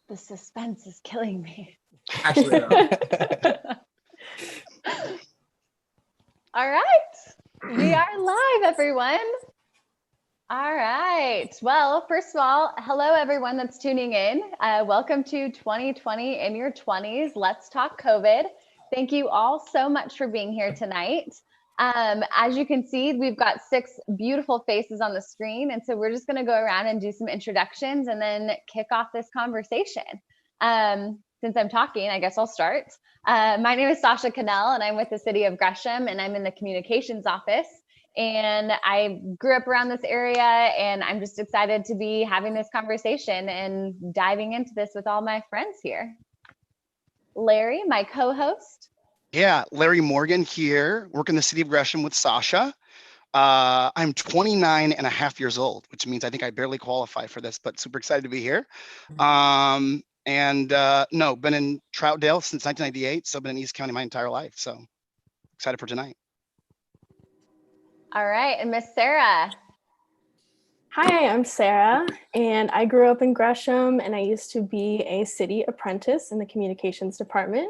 The suspense is killing me. Actually, All right. We are live, everyone. All right. Well, first of all, hello, everyone that's tuning in. Welcome to 2020 in your 20s. Let's talk COVID. Thank you all so much for being here tonight. As you can see, we've got 6 beautiful faces on the screen. And so we're just going to go around and do some introductions and then kick off this conversation. Since I'm talking, I guess I'll start. My name is Sasha Konell, and I'm with the City of Gresham, and I'm in the communications office. And I grew up around this area, and I'm just excited to be having this conversation and diving into this with all my friends here. Larry, my co-host. Yeah, Larry Morgan here, work in the City of Gresham with Sasha. I'm 29 and a half years old, which means I think I barely qualify for this, but super excited to be here. No, been in Troutdale since 1998, so been in East County my entire life. So excited for tonight. All right, and Miss Sarah. Hi, I'm Sarah, and I grew up in Gresham, and I used to be a city apprentice in the communications department.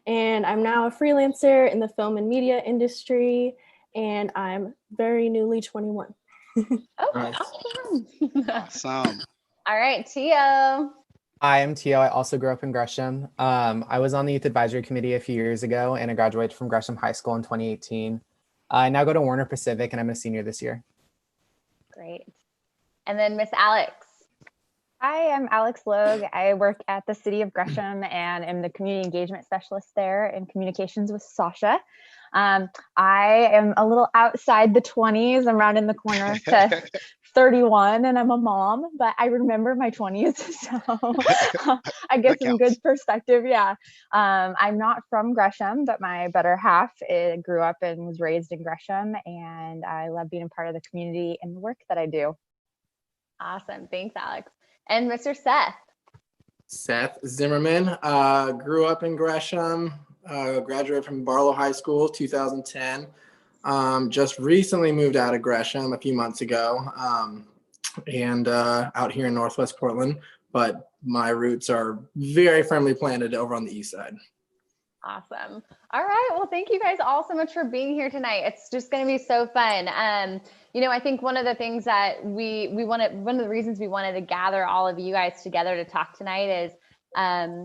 And I'm now a freelancer in the film and media industry, and I'm very newly 21. Oh, Nice. awesome. Awesome. All right, Tio. Hi, I'm Tio. I also grew up in Gresham. I was on the Youth Advisory Committee a few years ago, and I graduated from Gresham High School in 2018. I now go to Warner Pacific, and I'm a senior this year. Great. And then Miss Alex. Hi, I'm Alex Logue. I work at the City of Gresham and am the community engagement specialist there in communications with Sasha. I am a little outside the 20s. I'm rounding the corner to 31 and I'm a mom, but I remember my 20s. So I get some good perspective. Yeah. I'm not from Gresham, but my better half grew up and was raised in Gresham, and I love being a part of the community and the work that I do. Awesome. Thanks, Alex. And Mr. Seth. Seth Zimmerman, grew up in Gresham, graduated from Barlow High School, 2010. Just recently moved out of Gresham a few months ago, and out here in Northwest Portland, but my roots are very firmly planted over on the east side. Awesome. All right. Well, thank you guys all so much for being here tonight. It's just going to be so fun. I think one of the things that one of the reasons we wanted to gather all of you guys together to talk tonight is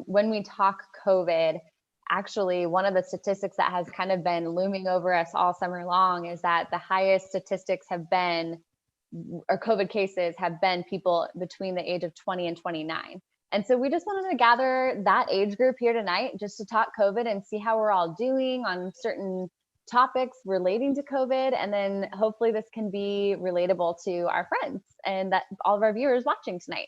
when we talk COVID, actually one of the statistics that has kind of been looming over us all summer long is that the highest statistics have been, or COVID cases have been people between the age of 20 and 29. And so we just wanted to gather that age group here tonight just to talk COVID and see how we're all doing on certain topics relating to COVID. And then hopefully this can be relatable to our friends and that all of our viewers watching tonight.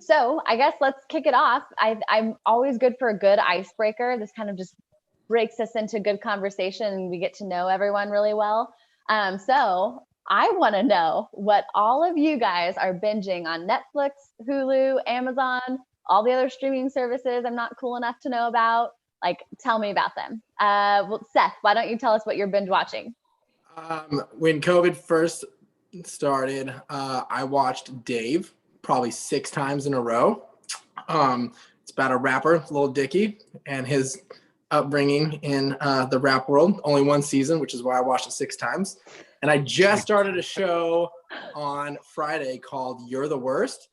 So I guess let's kick it off. I'm always good for a good icebreaker. This kind of just breaks us into good conversation and we get to know everyone really well. So I want to know what all of you guys are binging on Netflix, Hulu, Amazon, all the other streaming services I'm not cool enough to know about. Like, tell me about them. Well, Seth, why don't you tell us what you're binge watching? When COVID first started, I watched Dave probably 6 times in a row. It's about a rapper, Lil Dicky, and his upbringing in the rap world. Only 1 season, which is why I watched it 6 times. And I just started a show on Friday called You're the Worst.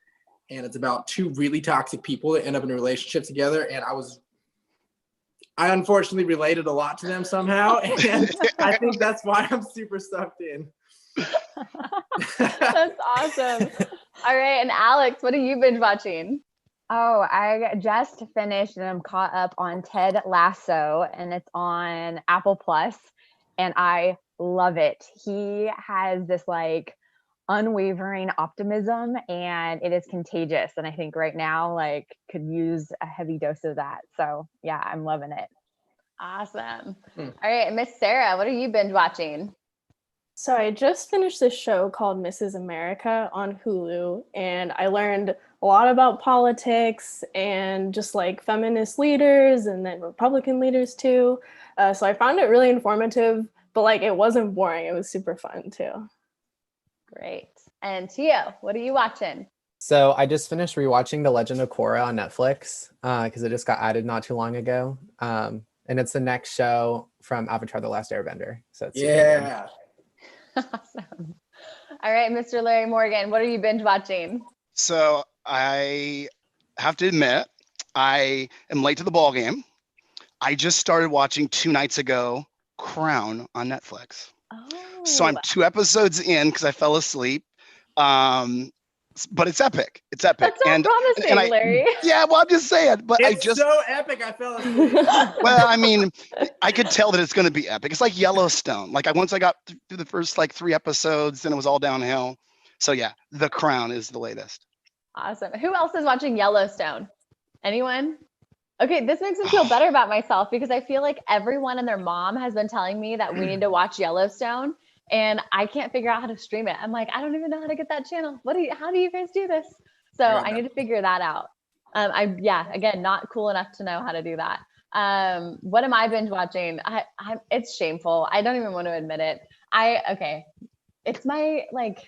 And it's about 2 really toxic people that end up in a relationship together. And I unfortunately related a lot to them somehow. And I think that's why I'm super sucked in. That's awesome. All right. And Alex, what are you binge watching? Oh, I just finished and I'm caught up on Ted Lasso, and it's on Apple Plus, and I love it. He has this like unwavering optimism and it is contagious. And I think right now could use a heavy dose of that. So yeah, I'm loving it. Awesome. All right. Miss Sarah, what are you binge watching? So I just finished this show called Mrs. America on Hulu, and I learned a lot about politics and just like feminist leaders and then Republican leaders too. So I found it really informative, but it wasn't boring. It was super fun too. Great. And Tio, what are you watching? So I just finished rewatching The Legend of Korra on Netflix because it just got added not too long ago. And it's the next show from Avatar: The Last Airbender. So it's super good. Yeah. Awesome. All right, Mr. Larry Morgan, what are you binge watching? So I have to admit, I am late to the ball game. I just started watching 2 nights ago Crown on Netflix. So I'm Oh, 2 episodes in because I fell asleep. But it's epic. It's epic. that's not promising, I Larry. yeah, well, I'm just saying. But It's so epic. I fell asleep. well, I mean, I could tell that it's going to be epic. It's like Yellowstone. Like once I got through the first like 3 episodes, then it was all downhill. So yeah, The Crown is the latest. Awesome. Who else is watching Yellowstone? Anyone? Okay, this makes me feel better about myself because I feel like everyone and their mom has been telling me that we need to watch Yellowstone, and I can't figure out how to stream it. I'm like, I don't even know how to get that channel. How do you guys do this? So I need to figure that out. Again, not cool enough to know how to do that. What am I binge watching? It's shameful. I don't even want to admit it. It's my like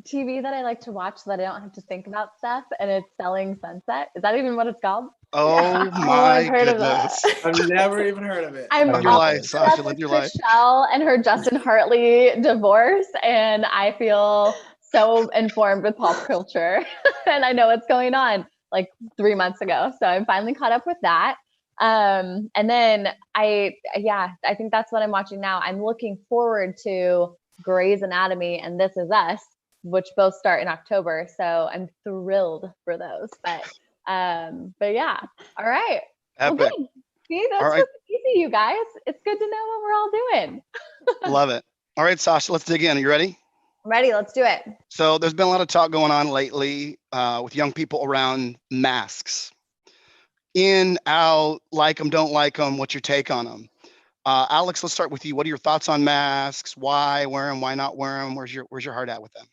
TV that I like to watch so that I don't have to think about stuff, and it's Selling Sunset. Is that even what it's called? Oh I've my heard of that. goodness. I've never even heard of it. I'm Live your life, Sasha. Live your life. Michelle and her Justin Hartley divorce, and I feel so informed with pop culture, and I know what's going on like 3 months ago. So I'm finally caught up with that. And then I think that's what I'm watching now. I'm looking forward to Grey's Anatomy and This Is Us, which both start in October. So I'm thrilled for those. But yeah. All right. Epic. Well, good. See, that's All right. just easy, you guys. It's good to know what we're all doing. Love it. All right, Sasha, let's dig in. Are you ready? I'm ready. Let's do it. So there's been a lot of talk going on lately with young people around masks. In, out, like them, don't like them. What's your take on them? Alex, let's start with you. What are your thoughts on masks? Why wear them? Why not wear them? Where's your heart at with them?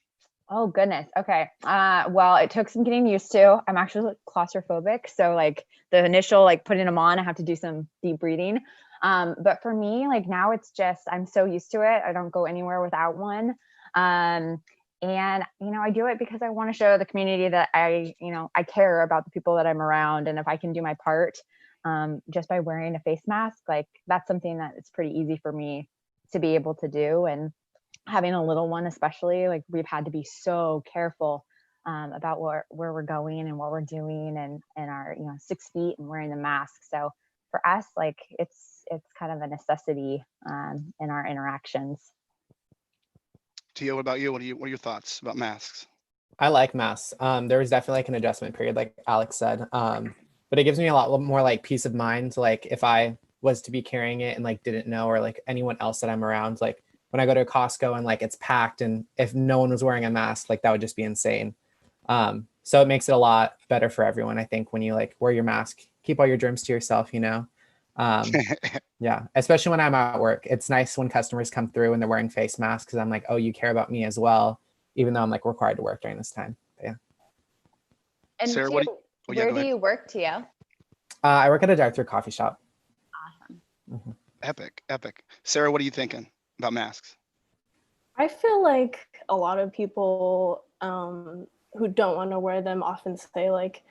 Oh goodness. Okay. Well, it took some getting used to. I'm actually claustrophobic, so like the initial like putting them on, I have to do some deep breathing. But for me, like now it's just I'm so used to it. I don't go anywhere without one. And I do it because I want to show the community that I care about the people that I'm around, and if I can do my part, just by wearing a face mask, like that's something that it's pretty easy for me to be able to do. And having a little one, especially, like we've had to be so careful about where we're going and what we're doing, and our 6 feet and wearing the mask. So for us, like it's kind of a necessity in our interactions. Tia, what about you? What are your thoughts about masks? I like masks. There was definitely like an adjustment period, like Alex said. But it gives me a lot more like peace of mind. Like if I was to be carrying it and like didn't know, or like anyone else that I'm around, like when I go to Costco and like it's packed, and if no one was wearing a mask, like that would just be insane. So it makes it a lot better for everyone. I think when you like wear your mask, keep all your germs to yourself, Yeah, especially when I'm at work. It's nice when customers come through and they're wearing face masks because I'm like, oh, you care about me as well, even though I'm like required to work during this time. But yeah. And Sarah, Tia, where do you work, Tia? I work at a drive-through coffee shop. Awesome. Mm-hmm. Epic. Sarah, what are you thinking about masks? I feel like a lot of people who don't want to wear them often say like,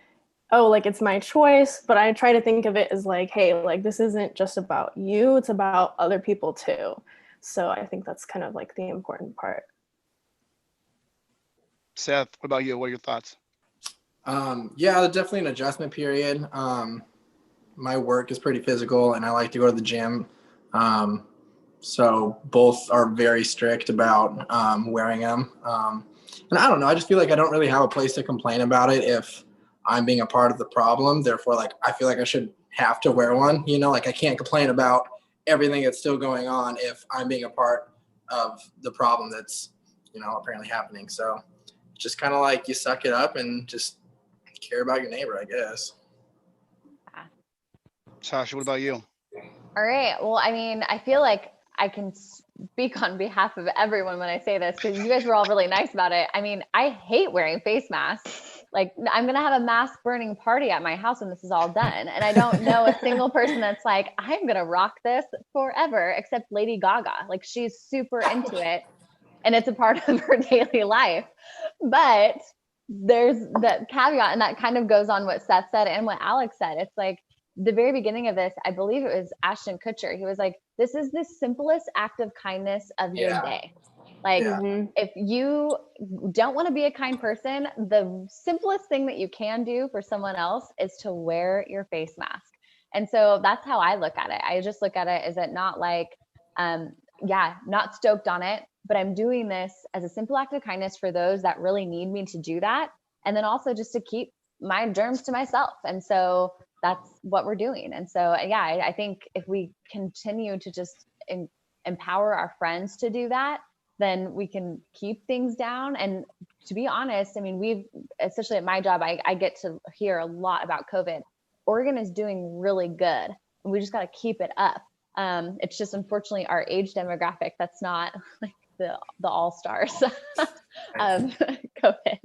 oh, like it's my choice, but I try to think of it as like, hey, like this isn't just about you, it's about other people too. So I think that's kind of like the important part. Seth, what about you? What are your thoughts? Yeah, definitely an adjustment period. My work is pretty physical and I like to go to the gym. So both are very strict about wearing them. And I don't know, I just feel like I don't really have a place to complain about it if I'm being a part of the problem. Therefore, like I feel like I should have to wear one, like I can't complain about everything that's still going on if I'm being a part of the problem that's, apparently happening. So just kind of like you suck it up and just care about your neighbor, I guess. Sasha, what about you? All right. Well, I mean, I feel like I can speak on behalf of everyone when I say this because you guys were all really nice about it. I mean, I hate wearing face masks. Like I'm going to have a mask burning party at my house when this is all done. And I don't know a single person that's like, I'm going to rock this forever, except Lady Gaga. Like she's super into it and it's a part of her daily life. But there's that caveat, and that kind of goes on what Seth said and what Alex said. It's like the very beginning of this, I believe it was Ashton Kutcher. He was like, this is the simplest act of kindness of your day. Like, if you don't want to be a kind person, the simplest thing that you can do for someone else is to wear your face mask. And so that's how I look at it. I just look at it as it not like, not stoked on it, but I'm doing this as a simple act of kindness for those that really need me to do that. And then also just to keep my germs to myself. And so that's what we're doing. And so, yeah, I think if we continue to just empower our friends to do that, then we can keep things down. And to be honest, I mean, especially at my job, I get to hear a lot about COVID. Oregon is doing really good, and we just got to keep it up. It's just unfortunately our age demographic that's not like the all-stars of COVID.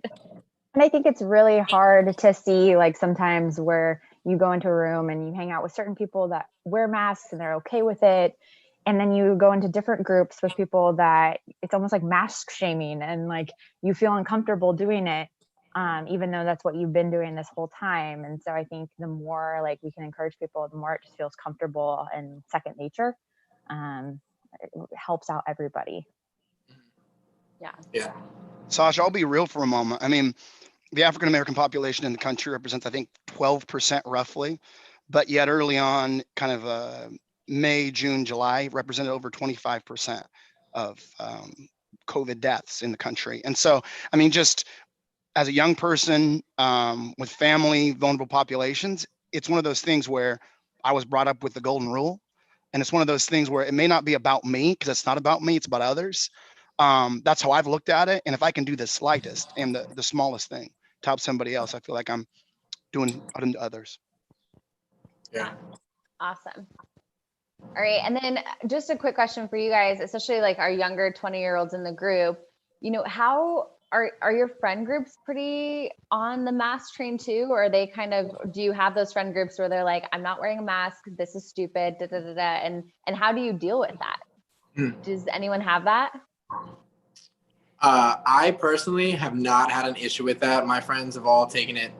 And I think it's really hard to see, like, sometimes where you go into a room and you hang out with certain people that wear masks and they're okay with it. And then you go into different groups with people that it's almost like mask shaming, and like you feel uncomfortable doing it, even though that's what you've been doing this whole time. And so I think the more like we can encourage people, the more it just feels comfortable and second nature. It helps out everybody. Yeah. Sasha, I'll be real for a moment. I mean, the African American population in the country represents, I think, 12% roughly, but yet early on, kind of May, June, July, represented over 25% of COVID deaths in the country. And so, I mean, just as a young person with family, vulnerable populations, it's one of those things where I was brought up with the golden rule. And it's one of those things where it may not be about me, because it's not about me, it's about others. That's how I've looked at it. And if I can do the slightest and the smallest thing to help somebody else, I feel like I'm doing unto others. Yeah. Awesome. All right. And then just a quick question for you guys, especially like our younger 20-year-olds in the group, you know, how are your friend groups pretty on the mask train too? Or are they kind of, do you have those friend groups where they're like, I'm not wearing a mask, this is stupid, da, da, da, da. And how do you deal with that? Does anyone have that? I personally have not had an issue with that. My friends have all taken it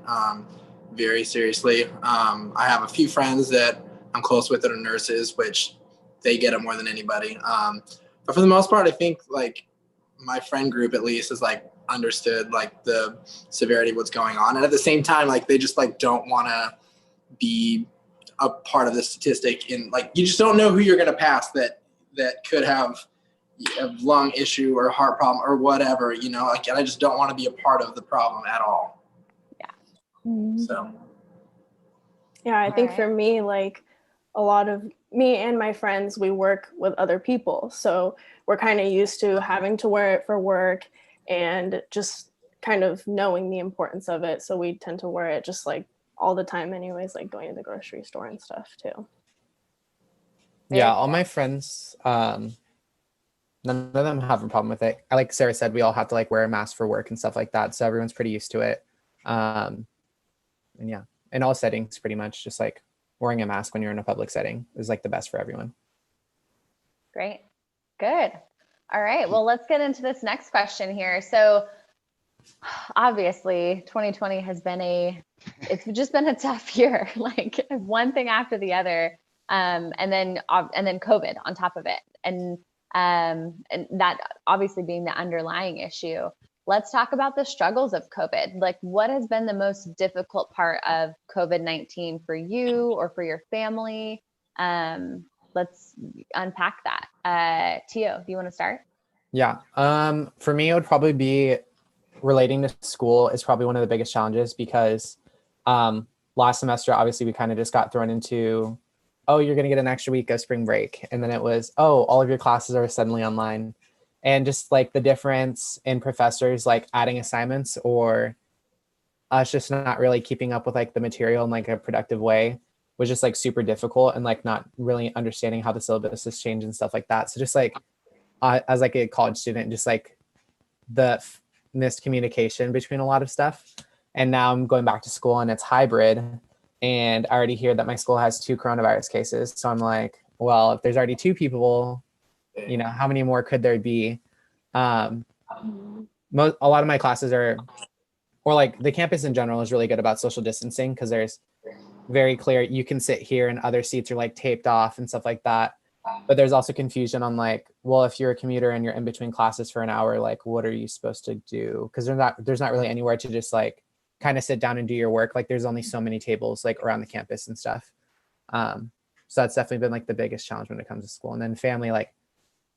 very seriously. I have a few friends that I'm close with that are nurses, which they get it more than anybody. But for the most part, I think like my friend group at least is like understood like the severity of what's going on. And at the same time, like they just like don't want to be a part of the statistic in like, you just don't know who you're going to pass that could have a lung issue or heart problem or whatever, you know, like, and I just don't want to be a part of the problem at all. Yeah. So. Yeah, I think for me, like a lot of me and my friends, we work with other people. So we're kind of used to having to wear it for work and just kind of knowing the importance of it. So we tend to wear it just like all the time anyways, like going to the grocery store and stuff too. Yeah, all my friends, none of them have a problem with it. Like Sarah said, we all have to like wear a mask for work and stuff like that. So everyone's pretty used to it. And yeah, in all settings, pretty much just like wearing a mask when you're in a public setting is like the best for everyone. Great. Good. All right. Well, let's get into this next question here. So obviously 2020 has been it's just been a tough year, like one thing after the other. And then COVID on top of it. And that obviously being the underlying issue. Let's talk about the struggles of COVID. Like, what has been the most difficult part of COVID-19 for you or for your family? Let's unpack that. Tio, do you want to start? Yeah. For me, it would probably be relating to school is probably one of the biggest challenges because last semester, obviously, we kind of just got thrown into, oh, you're going to get an extra week of spring break. And then it was, oh, all of your classes are suddenly online. And just like the difference in professors like adding assignments or us just not really keeping up with like the material in like a productive way was just like super difficult and like not really understanding how the syllabus has changed and stuff like that. So just like as like a college student, just like the missed communication between a lot of stuff. And now I'm going back to school and it's hybrid. And I already hear that my school has 2 coronavirus cases. So I'm like, well, if there's already 2 people, you know, how many more could there be? A lot of my classes are or like the campus in general is really good about social distancing because there's very clear, you can sit here and other seats are like taped off and stuff like that. But there's also confusion on like, well, if you're a commuter and you're in between classes for an hour, like what are you supposed to do? Because there's not really anywhere to just like kind of sit down and do your work. Like there's only so many tables like around the campus and stuff. So that's definitely been like the biggest challenge when it comes to school. And then family, like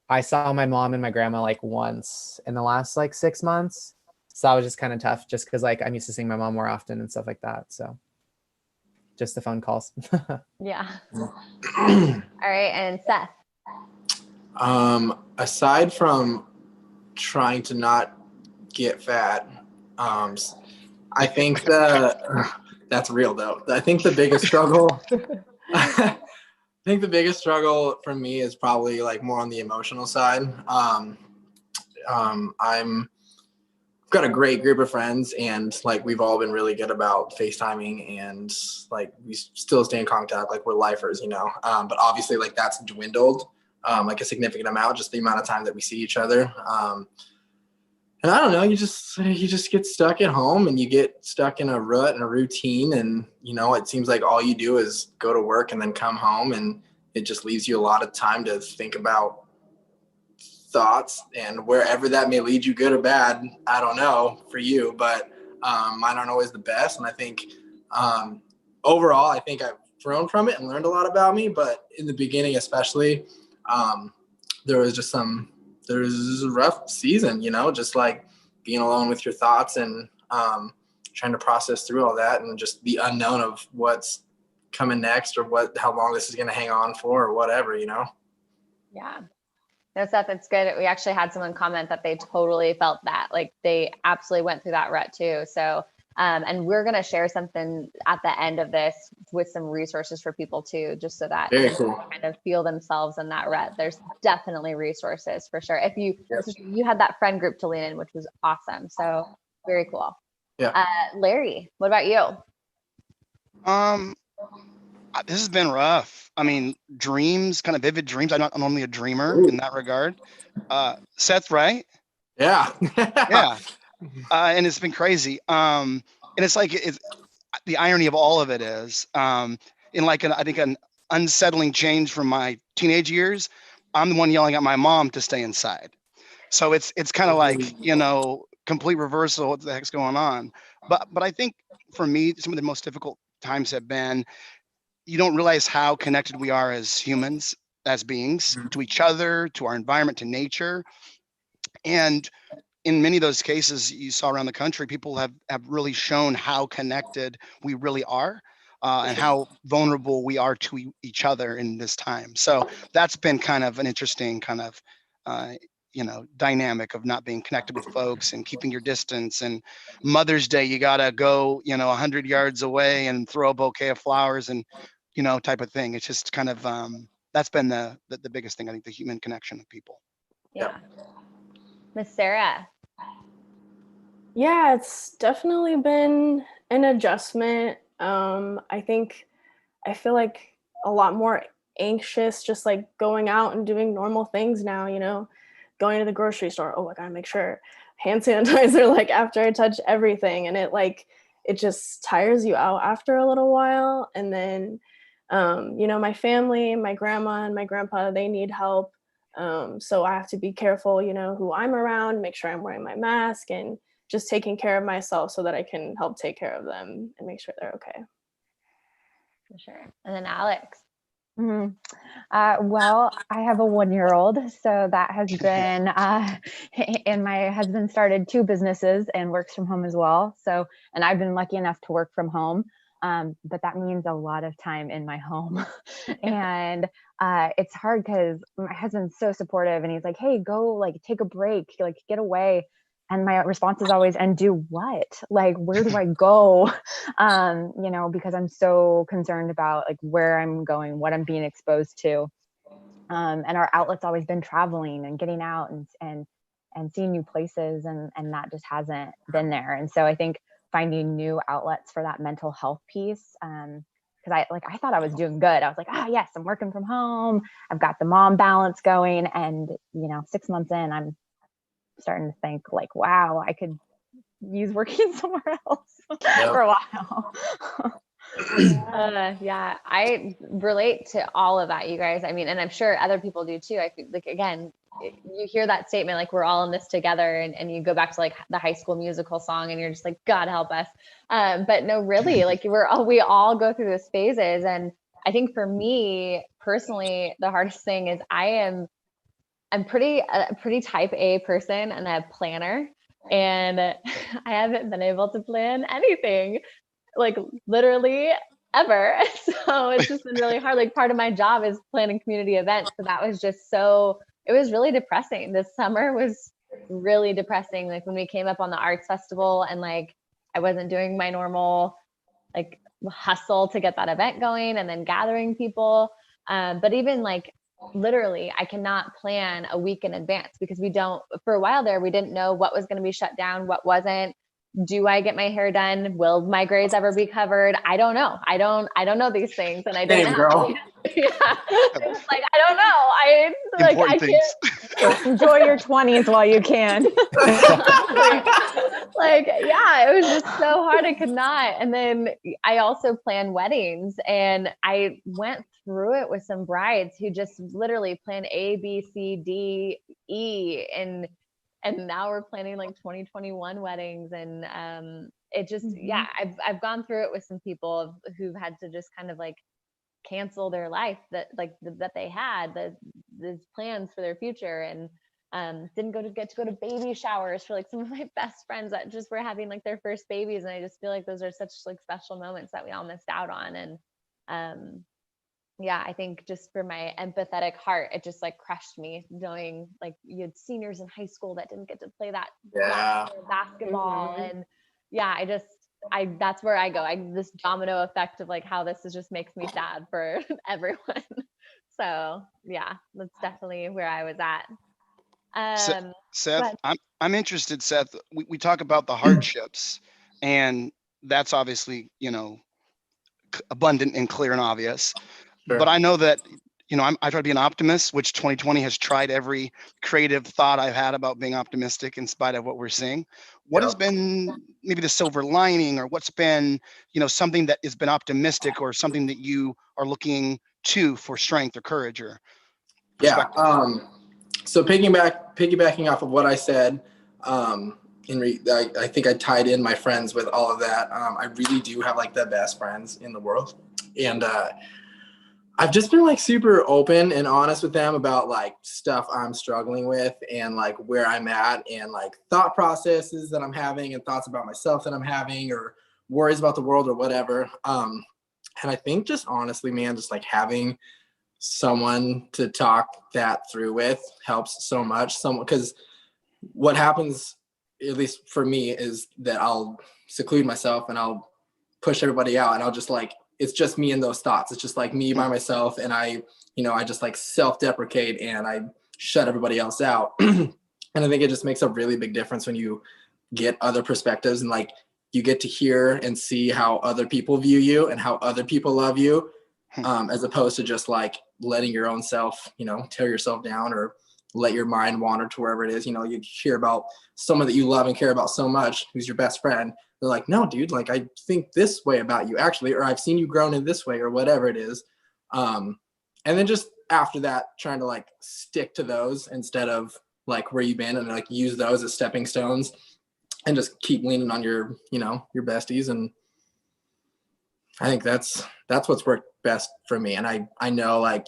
I saw my mom and my grandma like once in the last like 6 months. So that was just kind of tough just because like I'm used to seeing my mom more often and stuff like that. So just the phone calls. Yeah. All right. And Seth. Aside from trying to not get fat, I think that's real though. I think the biggest struggle, I think the biggest struggle for me is probably like more on the emotional side. I've got a great group of friends and like we've all been really good about FaceTiming and like we still stay in contact, like we're lifers, you know. But obviously like that's dwindled like a significant amount, just the amount of time that we see each other. And I don't know, you just get stuck at home and you get stuck in a rut and a routine, and you know, it seems like all you do is go to work and then come home, and it just leaves you a lot of time to think about thoughts, and wherever that may lead you, good or bad, I don't know for you, but mine aren't always the best. And I think overall, I think I've grown from it and learned a lot about me, but in the beginning especially, there was a rough season, you know, just like being alone with your thoughts and trying to process through all that, and just the unknown of what's coming next or how long this is going to hang on for or whatever, you know? Yeah. No, Seth, it's good. We actually had someone comment that they totally felt that, like they absolutely went through that rut too. So, and we're going to share something at the end of this with some resources for people too, just so that Very they cool. kind of feel themselves in that rut. There's definitely resources for sure. If you, Yep. you had that friend group to lean in, which was awesome. So very cool. Yeah. Larry, what about you? This has been rough. I mean, dreams, kind of vivid dreams. I'm not normally a dreamer in that regard. Seth, right? Yeah. Yeah. And it's been crazy. And it's like the irony of all of it is, in like I think an unsettling change from my teenage years, I'm the one yelling at my mom to stay inside. So it's kind of like, you know, complete reversal. What the heck's going on? But I think for me, some of the most difficult times have been, you don't realize how connected we are as humans, as beings, to each other, to our environment, to nature. And in many of those cases you saw around the country, people have really shown how connected we really are, and how vulnerable we are to each other in this time. So that's been kind of an interesting kind of, you know, dynamic of not being connected with folks and keeping your distance. And Mother's Day, you got to go, you know, 100 yards away and throw a bouquet of flowers and, you know, type of thing. It's just kind of, that's been the biggest thing, I think, the human connection of people. Yeah. Miss Sarah. Yeah, it's definitely been an adjustment. I think I feel like a lot more anxious just like going out and doing normal things now, you know, going to the grocery store. Oh, I gotta make sure hand sanitizer like after I touch everything. And it just tires you out after a little while. And then, you know, my family, my grandma and my grandpa, they need help. So I have to be careful, you know, who I'm around, make sure I'm wearing my mask and just taking care of myself so that I can help take care of them and make sure they're okay. For sure. And then Alex. Well, I have a 1-year-old, so that has been, and my husband started 2 businesses and works from home as well. So, and I've been lucky enough to work from home, but that means a lot of time in my home. And it's hard because my husband's so supportive and he's like, hey, go like take a break, like get away. And my response is always, and do what? Like, where do I go? You know, because I'm so concerned about like where I'm going, what I'm being exposed to. And our outlet's always been traveling and getting out and seeing new places. And that just hasn't been there. And so I think finding new outlets for that mental health piece, because I thought I was doing good. I was like, yes, I'm working from home. I've got the mom balance going. And, you know, 6 months in, I'm starting to think like, wow, I could use working somewhere else Yeah. for a while. Yeah, I relate to all of that, you guys. I mean, and I'm sure other people do too. I feel like, again, you hear that statement, like we're all in this together, and you go back to like the High School Musical song and you're just like, God help us. But no, really, like we all go through those phases. And I think for me personally, the hardest thing is I'm a pretty type A person and a planner. And I haven't been able to plan anything, like literally ever. So it's just been really hard. Like part of my job is planning community events. So that was just it was really depressing. This summer was really depressing. Like when we came up on the arts festival and like I wasn't doing my normal like hustle to get that event going and then gathering people. But even like literally I cannot plan a week in advance because for a while there, we didn't know what was going to be shut down, what wasn't. Do I get my hair done? Will my grades ever be covered? I don't know. I don't know these things, and I didn't Same, know. girl. Yeah, it's like I don't know. I like Important I things. can't. Enjoy your 20s while you can. Like, yeah, it was just so hard. I could not. And then I also plan weddings, and I went through it with some brides who just literally plan A, B, C, D, E, and now we're planning like 2021 weddings. And it just, yeah, I've gone through it with some people who've had to just kind of like cancel their life that they had these plans for their future, and didn't get to go to baby showers for like some of my best friends that just were having like their first babies. And I just feel like those are such like special moments that we all missed out on. And yeah, I think just for my empathetic heart, it just like crushed me knowing like you had seniors in high school that didn't get to play that Yeah. basketball. And yeah, that's where I go. This domino effect of like how this just makes me sad for everyone. So yeah, that's definitely where I was at. Seth, I'm interested, Seth. We talk about the hardships, and that's obviously, abundant and clear and obvious. Sure. But I know that, I try to be an optimist, which 2020 has tried every creative thought I've had about being optimistic in spite of what we're seeing. What has been maybe the silver lining, or what's been, something that has been optimistic, or something that you are looking to for strength or courage or perspective? Yeah. So piggybacking off of what I said, I think I tied in my friends with all of that. I really do have like the best friends in the world, and I've just been like super open and honest with them about like stuff I'm struggling with and like where I'm at and like thought processes that I'm having and thoughts about myself that I'm having or worries about the world or whatever. And I think just honestly, man, just like having someone to talk that through with helps so much. Because what happens, at least for me, is that I'll seclude myself and I'll push everybody out, and I'll just like, it's just me and those thoughts. It's just like me by myself, and I just like self-deprecate and I shut everybody else out. And I think it just makes a really big difference when you get other perspectives and like you get to hear and see how other people view you and how other people love you, as opposed to just like letting your own self, tear yourself down or let your mind wander to wherever it is. You hear about someone that you love and care about so much, who's your best friend. They're like, no, dude, like I think this way about you actually, or I've seen you grown in this way or whatever it is. And then just after that, trying to like stick to those instead of like where you've been, and like use those as stepping stones and just keep leaning on your, your besties. And I think that's what's worked best for me. And I know like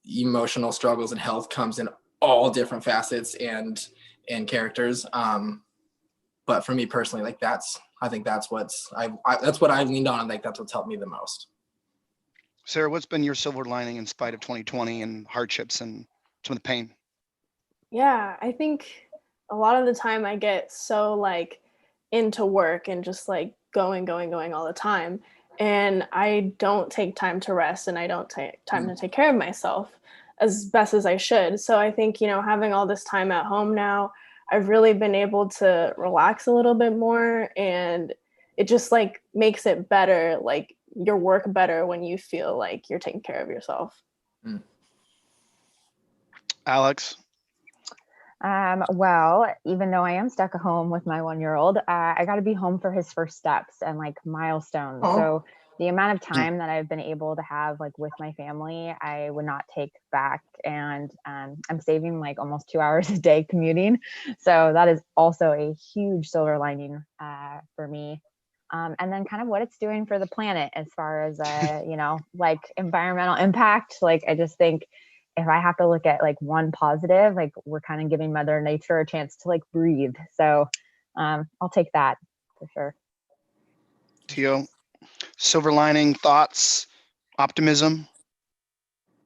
emotional struggles and health comes in all different facets and characters. But for me personally, like I think that's what I've leaned on, and like that's what's helped me the most. Sarah, what's been your silver lining in spite of 2020 and hardships and some of the pain? Yeah, I think a lot of the time I get so like into work and just like going all the time. And I don't take time to rest, and I don't take time to take care of myself as best as I should. So I think, having all this time at home now, I've really been able to relax a little bit more, and it just like makes it better, like your work better when you feel like you're taking care of yourself. Alex? Well, even though I am stuck at home with my 1-year-old, I got to be home for his first steps and like milestones. Oh. So the amount of time that I've been able to have like with my family, I would not take back. And I'm saving like almost 2 hours a day commuting. So that is also a huge silver lining for me. And then kind of what it's doing for the planet as far as, like environmental impact. Like, I just think if I have to look at like one positive, like we're kind of giving Mother Nature a chance to like breathe. So I'll take that for sure. Tio, silver lining, thoughts, optimism?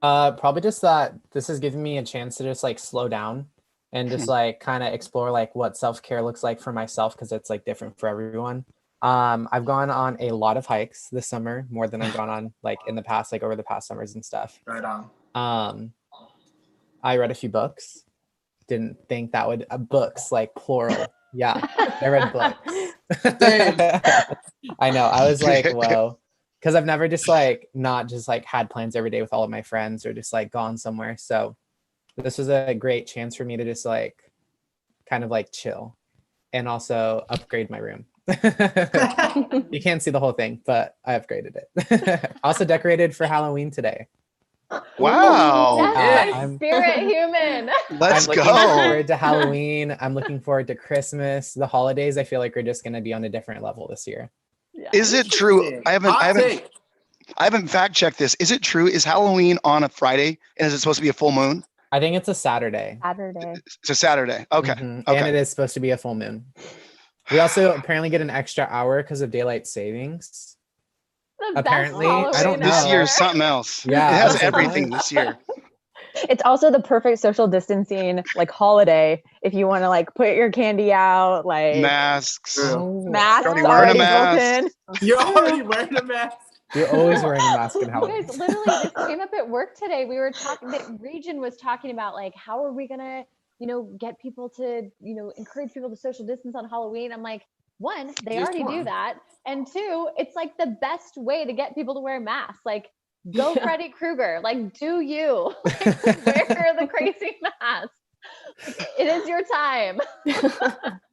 Probably just that this is giving me a chance to just like slow down and just like kind of explore like what self-care looks like for myself, because it's like different for everyone. I've gone on a lot of hikes this summer, more than I've gone on like in the past, like over the past summers and stuff. Right on. I read a few books. Didn't think that would books like plural. Yeah, I read books. Same. I know. I was like, whoa, because I've never just like not just like had plans every day with all of my friends or just like gone somewhere. So this was a great chance for me to just like kind of like chill and also upgrade my room. You can't see the whole thing, but I upgraded it. Also decorated for Halloween today. Wow. Yes, I'm- my spirit human. Let's I'm looking go. forward to Halloween. I'm looking forward to Christmas. The holidays, I feel like, are just going to be on a different level this year. Yeah. Is it true? Hot take. I haven't fact checked this. Is it true? Is Halloween on a Friday? And is it supposed to be a full moon? I think it's a Saturday. Saturday. It's a Saturday. Okay. Mhm. Okay. And it is supposed to be a full moon. We also apparently get an extra hour because of daylight savings. The best Apparently, I don't Halloween know. This year ever. is something else. Yeah, It I has was like, everything what? this year. It's also the perfect social distancing like holiday if you want to like put your candy out, like Masks. True. masks Already wearing a already built mask. in. You're already wearing a mask. You're always wearing a mask in You Halloween. guys, literally, this came up at work today. We were talking, the region was talking about like, how are we gonna, get people to, encourage people to social distance on Halloween? I'm like, one, they Just already do one. that. And two, it's like the best way to get people to wear masks. Like, go Yeah. Freddy Krueger, like, do you like, wear the crazy mask? Like, it is your time.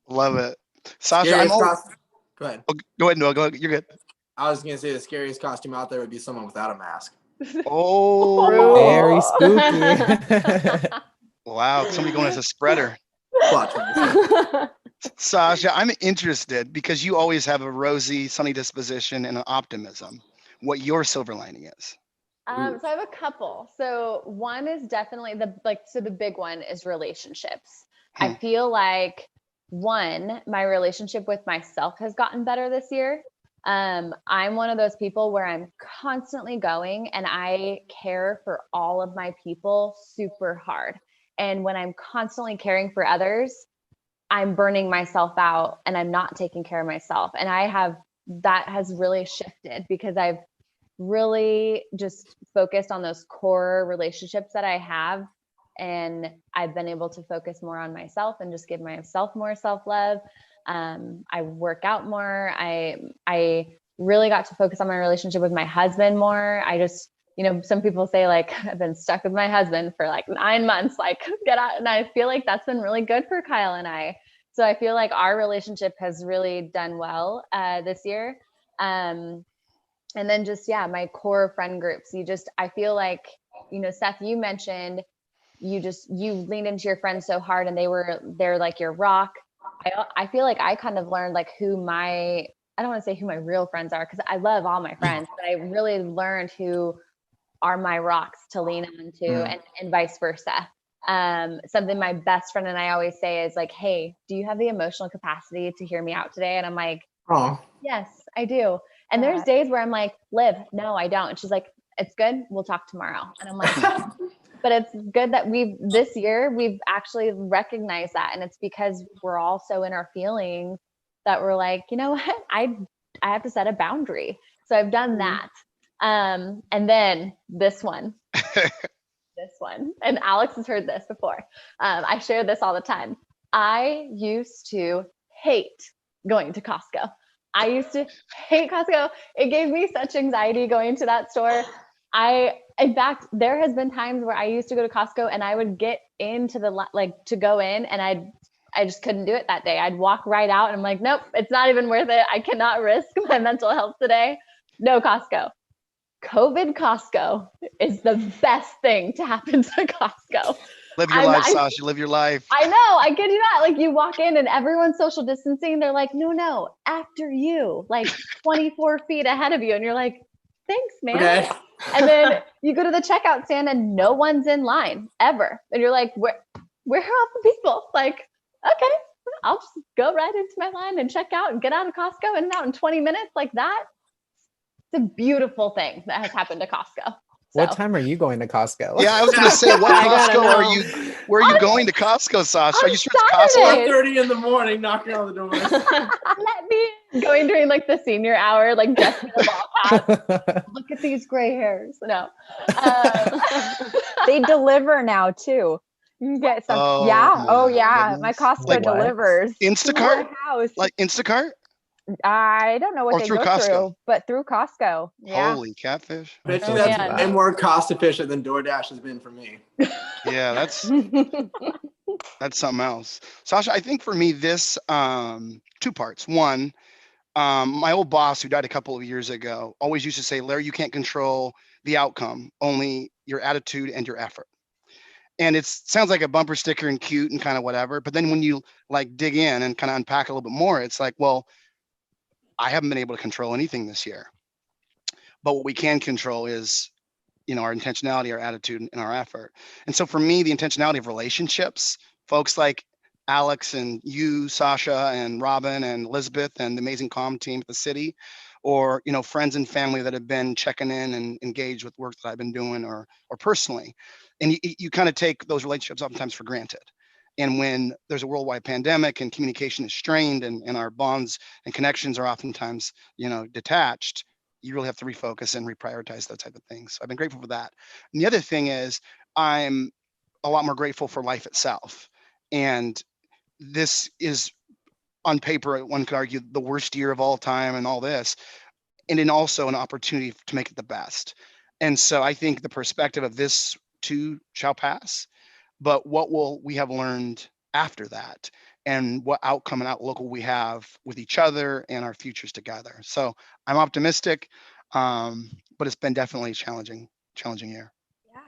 Love it. Sasha, Scariest Go ahead. ahead, Noah. Go ahead. You're good. I was gonna say the scariest costume out there would be someone without a mask. Oh, Very spooky. wow. Somebody going as a spreader. Plot twist. Sasha, I'm interested because you always have a rosy, sunny disposition and an optimism. What your silver lining is? So I have a couple. So one is definitely the big one is relationships. I feel like one, my relationship with myself has gotten better this year. I'm one of those people where I'm constantly going and I care for all of my people super hard. And when I'm constantly caring for others, I'm burning myself out and I'm not taking care of myself. And that has really shifted because I've really just focused on those core relationships that I have. And I've been able to focus more on myself and just give myself more self-love. I work out more. I really got to focus on my relationship with my husband more. I just, some people say like, I've been stuck with my husband for like 9 months, like get out. And I feel like that's been really good for Kyle and I. So I feel like our relationship has really done well this year. And then just, my core friend groups, I feel like, Seth, you mentioned you leaned into your friends so hard and they're like your rock. I feel like I kind of learned like I don't want to say who my real friends are, because I love all my friends, but I really learned who are my rocks to lean on to and vice versa. Something my best friend and I always say is like, hey, do you have the emotional capacity to hear me out today? And I'm like, Oh, yes, I do. And there's days where I'm like, Liv, no, I don't. And she's like, it's good. We'll talk tomorrow. And I'm like, but it's good that this year we've actually recognized that. And it's because we're all so in our feelings that we're like, you know what? I have to set a boundary. So I've done that. And then this one, and Alex has heard this before. I share this all the time. I used to hate going to Costco. I used to hate Costco. It gave me such anxiety going to that store. In fact, there has been times where I used to go to Costco and I would get into the like to go in, and I just couldn't do it that day. I'd walk right out and I'm like, nope, it's not even worth it. I cannot risk my mental health today. No Costco. COVID Costco is the best thing to happen to Costco. Live your life, Sasha. Live your life. I know. I kid you not. Like, you walk in and everyone's social distancing. They're like, no, after you, like 24 feet ahead of you. And you're like, thanks, man. Okay. And then you go to the checkout stand and no one's in line ever. And you're like, where are all the people? Like, okay, I'll just go right into my line and check out and get out of Costco in and out in 20 minutes like that. It's a beautiful thing that has happened to Costco. So. What time are you going to Costco? Yeah, I was going to say, what Costco are you? Where are you going to Costco, Sasha? Are you sure it's Costco? 4:30 in the morning, knocking on the door. Let me going during like the senior hour, like dressed in a ball cap. Look at these gray hairs. No, they deliver now too. You can get some. Oh, yeah. Oh yeah. goodness. My Costco Like what? delivers Instacart? to my house. Like Instacart? I don't know what Or they through go Costco? through, but through Costco. Yeah. Holy catfish. Bet you Oh, that's man. way more cost efficient than DoorDash has been for me. Yeah, that's something else. Sasha, I think for me, this 2 parts. One, my old boss who died a couple of years ago always used to say, Larry, you can't control the outcome, only your attitude and your effort. And it sounds like a bumper sticker and cute and kind of whatever. But then when you like dig in and kind of unpack a little bit more, it's like, well, I haven't been able to control anything this year. But what we can control is, our intentionality, our attitude, and our effort. And so for me, the intentionality of relationships, folks like Alex and you, Sasha, and Robin, and Elizabeth, and the amazing comm team at the city, or, friends and family that have been checking in and engaged with work that I've been doing or personally. And you kind of take those relationships oftentimes for granted. And when there's a worldwide pandemic and communication is strained and our bonds and connections are oftentimes, detached, you really have to refocus and reprioritize those type of things. So I've been grateful for that. And the other thing is I'm a lot more grateful for life itself. And this is on paper, one could argue the worst year of all time and all this, and then also an opportunity to make it the best. And so I think the perspective of this too shall pass, but what will we have learned after that, and what outcome and outlook will we have with each other and our futures together? So I'm optimistic, but it's been definitely a challenging year. Yeah.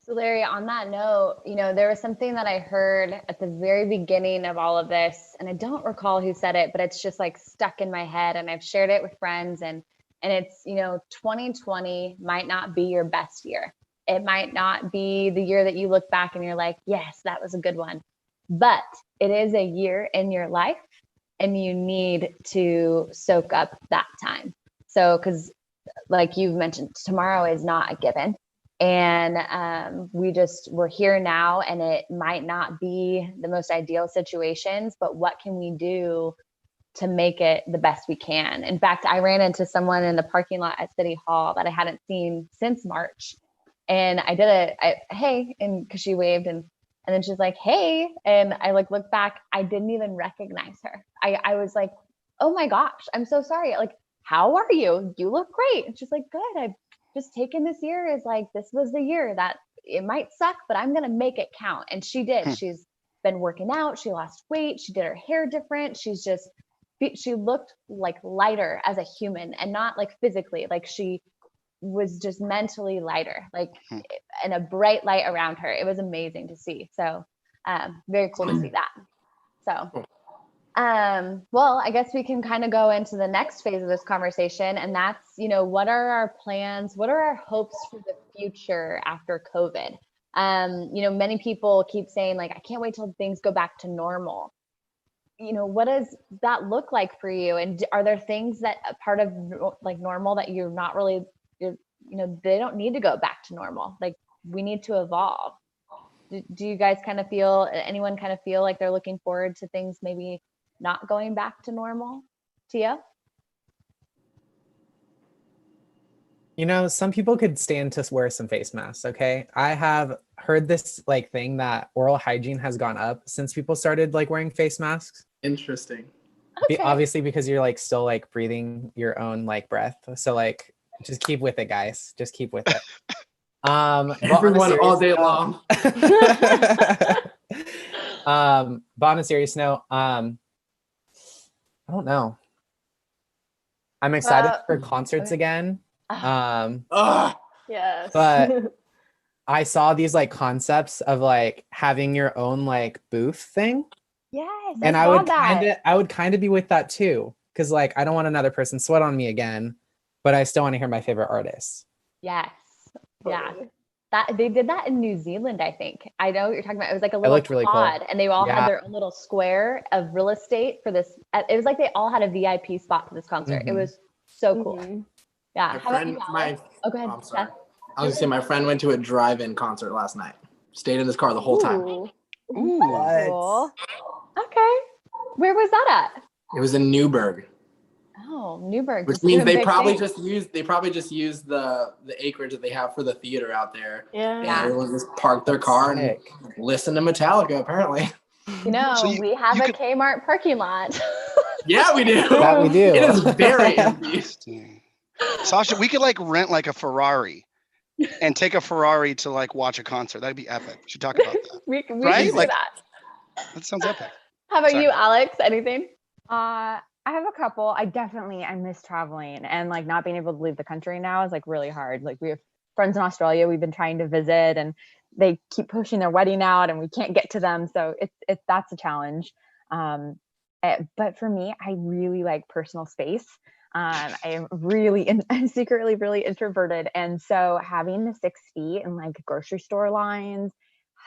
So Larry, on that note, there was something that I heard at the very beginning of all of this, and I don't recall who said it, but it's just like stuck in my head, and I've shared it with friends, and it's, 2020 might not be your best year. It might not be the year that you look back and you're like, yes, that was a good one. But it is a year in your life, and you need to soak up that time. So, because like you've mentioned, tomorrow is not a given. And we're here now, and it might not be the most ideal situations, but what can we do to make it the best we can? In fact, I ran into someone in the parking lot at City Hall that I hadn't seen since March. And I did hey, and because she waved, and then she's like, hey, and I like looked back, I didn't even recognize her. I was like, oh my gosh, I'm so sorry. Like, how are you? You look great. And she's like, good. I've just taken this year as like, this was the year that it might suck, but I'm going to make it count. And she did. She's been working out. She lost weight. She did her hair different. She looked like lighter as a human, and not like physically, like she was just mentally lighter, like, and a bright light around her. It was amazing to see. So very cool to see that. So well, I guess we can kind of go into the next phase of this conversation, and that's, what are our plans? What are our hopes for the future after COVID? Many people keep saying like, I can't wait till things go back to normal. What does that look like for you? And are there things that a part of like normal that you're not really, they don't need to go back to normal. Like, we need to evolve. Do you guys anyone kind of feel like they're looking forward to things maybe not going back to normal? Tia? Some people could stand to wear some face masks, okay? I have heard this like thing that oral hygiene has gone up since people started like wearing face masks. Interesting. Okay. Obviously, because you're like still like breathing your own like breath. So like, just keep with it, guys. Just keep with it. But on a Everyone all serious day note- long. But on a serious note, I don't know. I'm excited for concerts okay. again. Ugh. Yes. But I saw these like concepts of like having your own like booth thing. Yes, And I I saw would that. I would kind of be with that too. Cause like I don't want another person sweat on me again, but I still want to hear my favorite artists. Yes. Yeah. Totally. That they did that in New Zealand, I think. I know what you're talking about. It was like a It little looked really cool. pod, and they all Yeah. had their own little square of real estate for this. It was like they all had a VIP spot for this concert. It Mhm. was so cool. Mhm. Yeah. My How about friend, you, my Alex? Oh, go ahead. I'm sorry. Seth. I was gonna say my friend went to a drive-in concert last night. Stayed in his car the whole time. Ooh. Ooh. Cool. Okay. Where was that at? It was in Newburgh, Oh, Newburgh. which Just doing means they big probably things. just used the acreage that they have for the theater out there. And Yeah. everyone just parked their car and Sick. listened to Metallica, apparently. You know, So we have you a could- Kmart parking lot. Yeah, we do. That we do. It is very empty. Interesting. Sasha, we could like rent like a Ferrari and take a Ferrari to like watch a concert. That'd be epic. We should talk about that. we Right? should do Like- that. That sounds epic. How about Sorry. you, Alex? Anything? I have a couple. I miss traveling, and like not being able to leave the country now is like really hard. Like we have friends in Australia we've been trying to visit, and they keep pushing their wedding out, and we can't get to them. So it's that's a challenge. But for me, I really like personal space. I am I'm secretly really introverted, and so having the 6 feet and like grocery store lines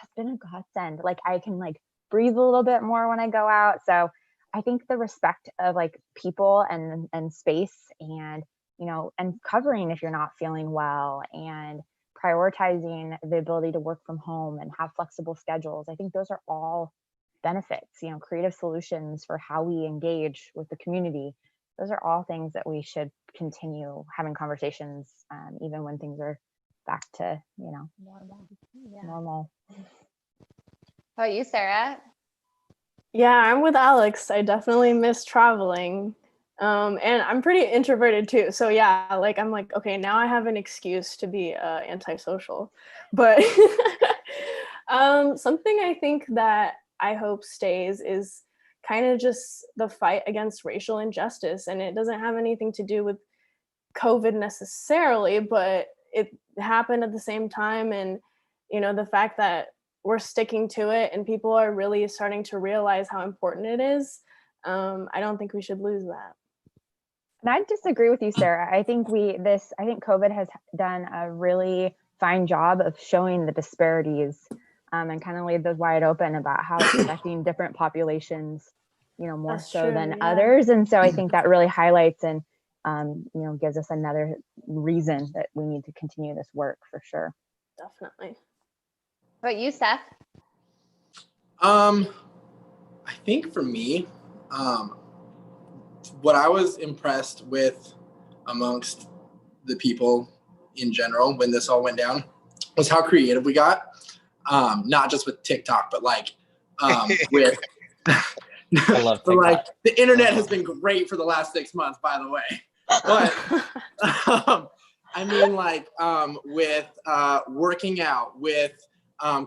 has been a godsend. Like I can like breathe a little bit more when I go out. So I think the respect of like people and space, and and covering if you're not feeling well, and prioritizing the ability to work from home and have flexible schedules. I think those are all benefits, creative solutions for how we engage with the community. Those are all things that we should continue having conversations, even when things are back to, normal. How about you, Sarah? Yeah, I'm with Alex. I definitely miss traveling. And I'm pretty introverted too. So yeah, like I'm like, okay, now I have an excuse to be antisocial. But something I think that I hope stays is kind of just the fight against racial injustice. And it doesn't have anything to do with COVID necessarily, but it happened at the same time. And, the fact that we're sticking to it and people are really starting to realize how important it is. I don't think we should lose that. And I disagree with you, Sarah. I think COVID has done a really fine job of showing the disparities, and kind of laid those wide open about how it's affecting different populations, more That's so true, than yeah. others. And so I think that really highlights and, gives us another reason that we need to continue this work for sure. Definitely. How about you, Seth? I think for me, what I was impressed with amongst the people in general when this all went down was how creative we got. Not just with TikTok, but like with I love but like TikTok. the internet has been great for the last 6 months, by the way. But I mean, like with working out, with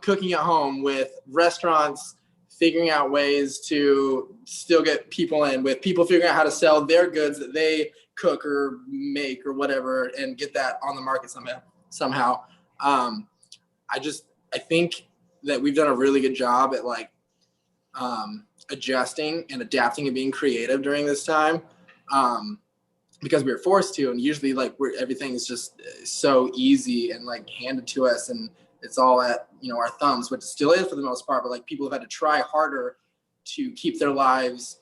cooking at home, with restaurants figuring out ways to still get people in, with people figuring out how to sell their goods that they cook or make or whatever and get that on the market somehow. I think that we've done a really good job at like adjusting and adapting and being creative during this time, because we were forced to, and usually like everything is just so easy and like handed to us, and it's all at our thumbs, which it still is for the most part, but like people have had to try harder to keep their lives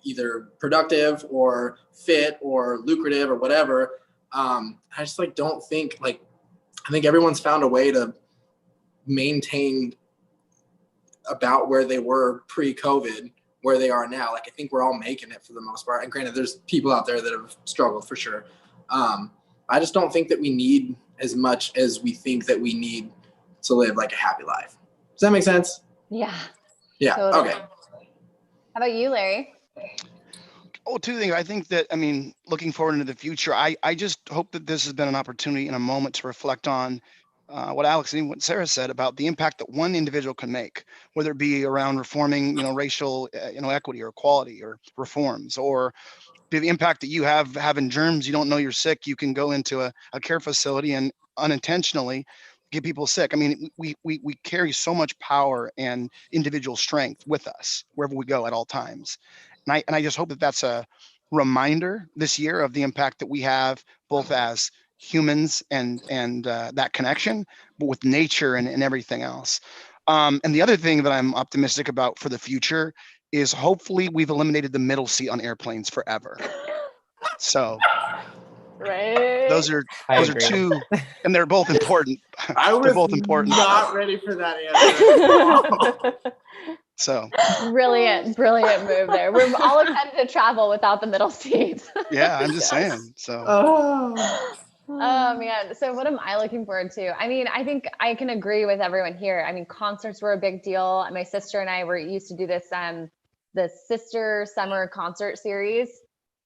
either productive or fit or lucrative or whatever. I just like don't think like I think everyone's found a way to maintain about where they were pre-COVID, where they are now. Like I think we're all making it for the most part. And granted, there's people out there that have struggled for sure. I just don't think that we need as much as we think that we need to live like a happy life. Does that make sense? Yeah. Yeah. Totally. Okay. How about you, Larry? Oh, two things. I think that, I mean, looking forward into the future, I just hope that this has been an opportunity and a moment to reflect on what Alex and what Sarah said about the impact that one individual can make, whether it be around reforming, racial, equity or equality or reforms, or the impact that you have having germs. You don't know you're sick. You can go into a care facility and unintentionally get people sick. I mean, we carry so much power and individual strength with us wherever we go at all times. And I just hope that that's a reminder this year of the impact that we have both as humans and that connection, but with nature and everything else. And the other thing that I'm optimistic about for the future is hopefully we've eliminated the middle seat on airplanes forever. So Right. those are I those are agree. two, and they're both important. I They're was both important. not ready for that answer. So Brilliant move there. We're all excited to travel without the middle seat. yeah, I'm just Yes. saying. So Oh. Oh man. So what am I looking forward to? I mean, I think I can agree with everyone here. I mean, concerts were a big deal. My sister and I used to do this the sister summer concert series.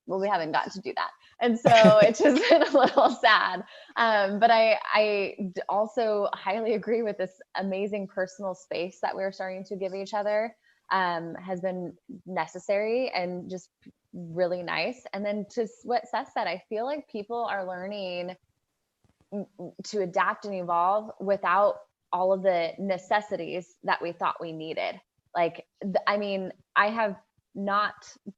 Well, we haven't gotten to do that. And so it's just been a little sad. But I also highly agree with this amazing personal space that we're starting to give each other. Has been necessary and just really nice. And then to what Seth said, I feel like people are learning to adapt and evolve without all of the necessities that we thought we needed. Like, I mean, I have not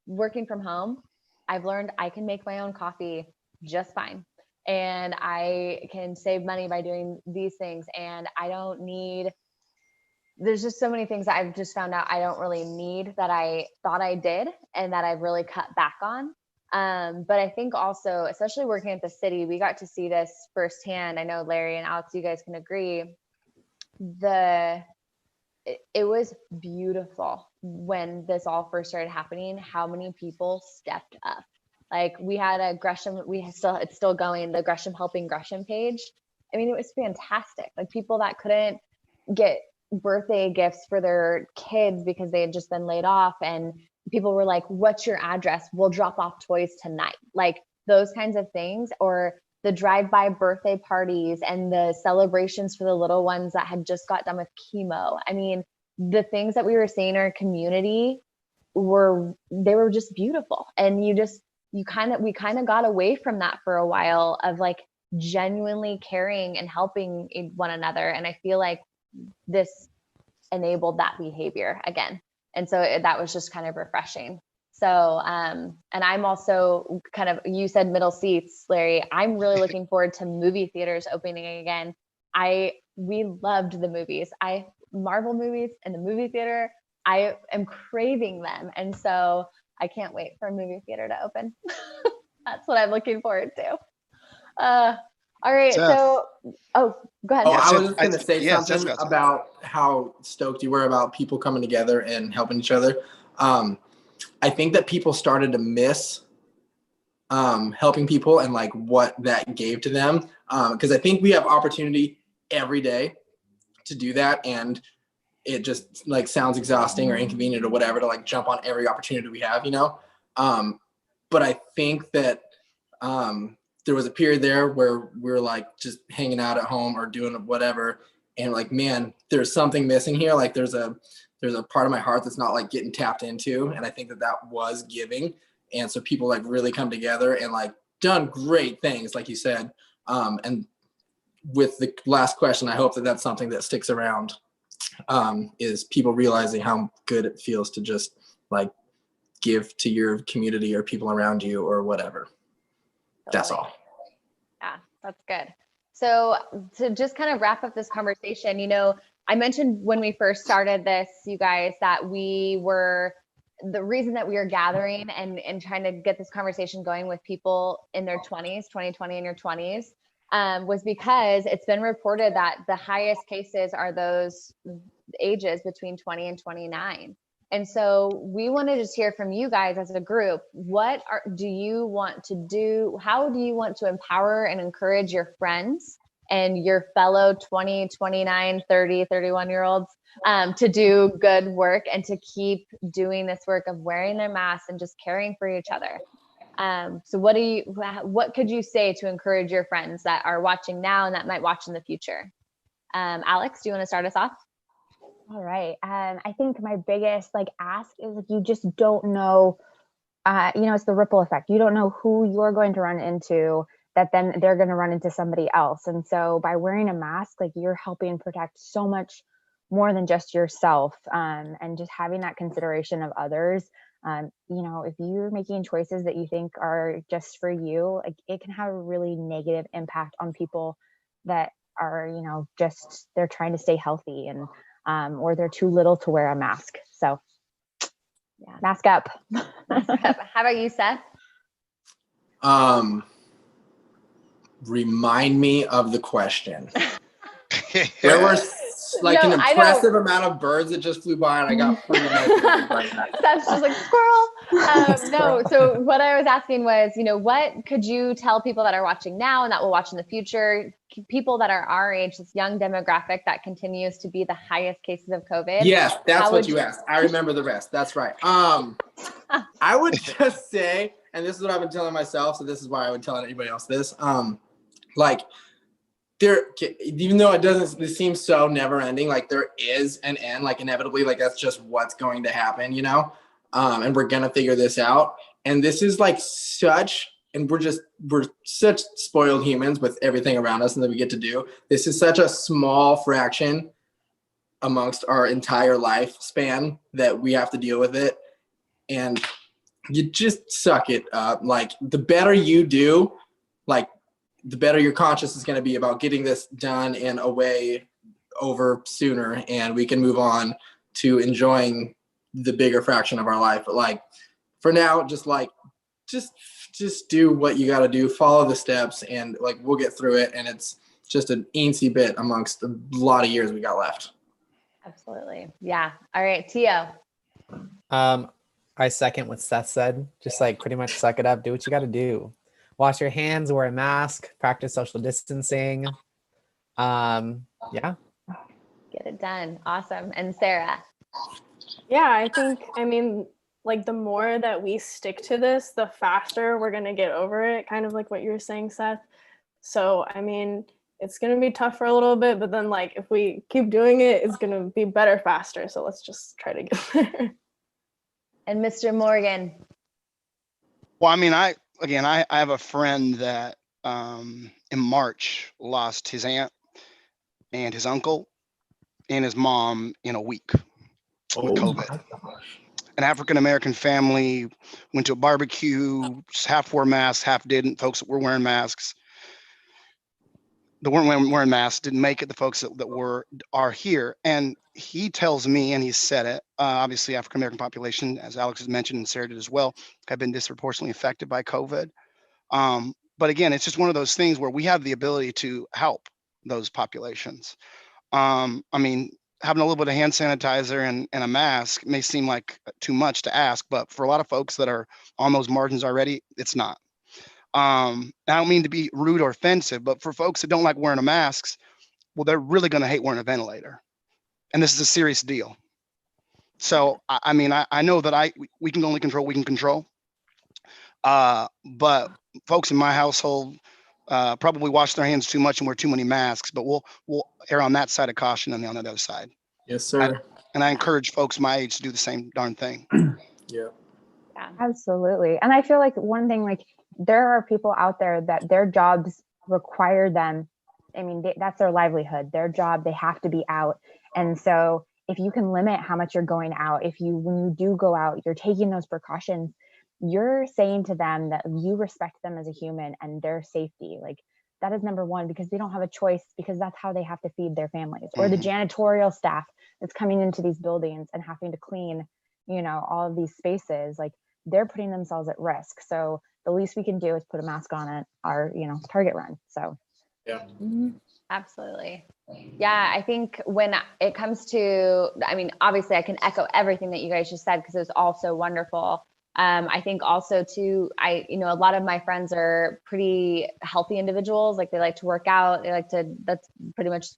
working from home. I've learned I can make my own coffee just fine. And I can save money by doing these things. And I don't need, there's just so many things that I've just found out I don't really need that I thought I did and that I've really cut back on. But I think also, especially working at the city, we got to see this firsthand. I know Larry and Alex, you guys can agree. It was beautiful when this all first started happening, how many people stepped up. Like we had a Gresham, it's still going, the Gresham Helping Gresham page. I mean, it was fantastic. Like people that couldn't get birthday gifts for their kids because they had just been laid off, and people were like, what's your address? We'll drop off toys tonight. Like those kinds of things, or the drive-by birthday parties and the celebrations for the little ones that had just got done with chemo. I mean, the things that we were seeing in our community were just beautiful. And we kind of got away from that for a while of like genuinely caring and helping one another. And I feel like this enabled that behavior again. And so that was just kind of refreshing. So, and I'm also kind of, you said middle seats, Larry, I'm really looking forward to movie theaters opening again. We loved the movies. Marvel movies in the movie theater, I am craving them. And so I can't wait for a movie theater to open. That's what I'm looking forward to. All right. So, go ahead. Oh, Yeah, I so was just going to say something about how stoked you were about people coming together and helping each other. I think that people started to miss helping people and like what that gave to them. Because I think we have opportunity every day to do that. And it just like sounds exhausting or inconvenient or whatever to like jump on every opportunity we have, But I think that there was a period there where we were like just hanging out at home or doing whatever. And like, man, there's something missing here. Like there's a part of my heart that's not like getting tapped into. And I think that was giving. And so people like really come together and like done great things, like you said. And with the last question, I hope that that's something that sticks around, is people realizing how good it feels to just like give to your community or people around you or whatever. That's all. Yeah, that's good. So to just kind of wrap up this conversation, I mentioned when we first started this, you guys, that the reason that we are gathering and trying to get this conversation going with people in their 20s, 2020 in your 20s, was because it's been reported that the highest cases are those ages between 20 and 29. And so we want to just hear from you guys as a group. Do you want to do? How do you want to empower and encourage your friends and your fellow 20, 29, 30, 31-year-olds to do good work and to keep doing this work of wearing their masks and just caring for each other. So what could you say to encourage your friends that are watching now and that might watch in the future? Alex, do you want to start us off? All right. I think my biggest ask is you just don't know, it's the ripple effect. You don't know who you're going to run into, that then they're going to run into somebody else. And so by wearing a mask, you're helping protect so much more than just yourself, and just having that consideration of others. If you're making choices that you think are just for you, it can have a really negative impact on people that are, just they're trying to stay healthy and or they're too little to wear a mask. So yeah, mask up. How about you, Seth? Remind me of the question. There were an impressive amount of birds that just flew by, and I got pretty That's just like squirrel. No, so what I was asking was, what could you tell people that are watching now and that will watch in the future, people that are our age, this young demographic that continues to be the highest cases of COVID? Yes, that's what you asked. I remember the rest. That's right. I would just say, and this is what I've been telling myself, so this is why I would tell anybody else this, there, even though it seems so never ending, there is an end, inevitably, that's just what's going to happen, and we're going to figure this out. And this is and we're such spoiled humans with everything around us and that we get to do. This is such a small fraction amongst our entire lifespan that we have to deal with it. And you just suck it up. The better you do, the better your conscience is going to be about getting this done and over sooner, and we can move on to enjoying the bigger fraction of our life. But for now, just do what you got to do, follow the steps, and we'll get through it. And it's just an eensy bit amongst a lot of years we got left. Absolutely. Yeah. All right, Tio. I second what Seth said. Just pretty much suck it up, do what you got to do. Wash your hands, wear a mask, practice social distancing. Yeah. Get it done. Awesome. And Sarah? Yeah, I think, the more that we stick to this, the faster we're going to get over it, kind of like what you were saying, Seth. So, it's going to be tough for a little bit, but then if we keep doing it, it's going to be better faster. So let's just try to get there. And Mr. Morgan? Well, I have a friend that in March lost his aunt and his uncle and his mom in a week with COVID. An African-American family went to a barbecue, half wore masks, half didn't. Folks that were wearing masks, that weren't wearing masks, didn't make it. The folks that are here. And he tells me, and he said it, obviously African-American population, as Alex has mentioned and Sarah did as well, have been disproportionately affected by COVID. But again, it's just one of those things where we have the ability to help those populations. Having a little bit of hand sanitizer and a mask may seem like too much to ask, but for a lot of folks that are on those margins already, it's not. I don't mean to be rude or offensive, but for folks that don't like wearing masks, well, they're really going to hate wearing a ventilator. And this is a serious deal. So, I know that we can only control what we can control. But folks in my household probably wash their hands too much and wear too many masks, but we'll err on that side of caution and on the other side. Yes, sir. And I encourage folks my age to do the same darn thing. Yeah. Absolutely. And I feel one thing, there are people out there that their jobs require them. That's their livelihood, their job, they have to be out. And so if you can limit how much you're going out, when you do go out, you're taking those precautions, you're saying to them that you respect them as a human and their safety. That is number one, because they don't have a choice, because that's how they have to feed their families. Or the janitorial staff that's coming into these buildings and having to clean, all of these spaces, they're putting themselves at risk. So the least we can do is put a mask on at our, Target run. So yeah. Absolutely. Yeah, I think when it comes to, obviously I can echo everything that you guys just said because it was all so wonderful. I think also too, a lot of my friends are pretty healthy individuals. Like they like to work out. That's pretty much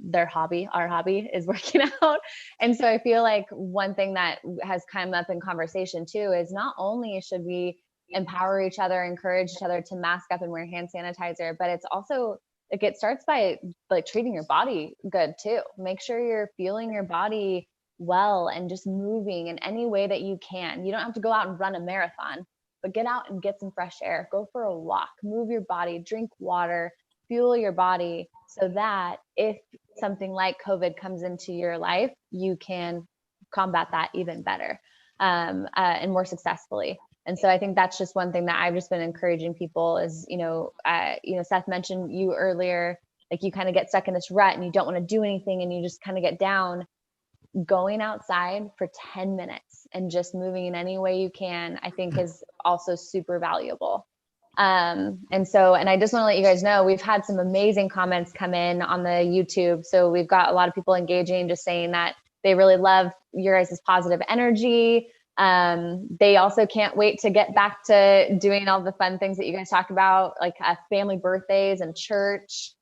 their hobby. Our hobby is working out. And so I feel like one thing that has come up in conversation too is not only should we empower each other, encourage each other to mask up and wear hand sanitizer, but it's also like it starts by like treating your body good too. Make sure you're feeling your body well and just moving in any way that you can. You don't have to go out and run a marathon, but get out and get some fresh air, go for a walk, move your body, drink water, fuel your body so that if something like COVID comes into your life, you can combat that even better and more successfully. And so I think that's just one thing that I've just been encouraging people is, Seth mentioned you earlier, like you kind of get stuck in this rut and you don't want to do anything and you just kind of get down. Going outside for 10 minutes and just moving in any way you can, I think is also super valuable. And I just want to let you guys know, we've had some amazing comments come in on the YouTube. So we've got a lot of people engaging, just saying that they really love your guys' positive energy. They also can't wait to get back to doing all the fun things that you guys talked about, like family birthdays and church.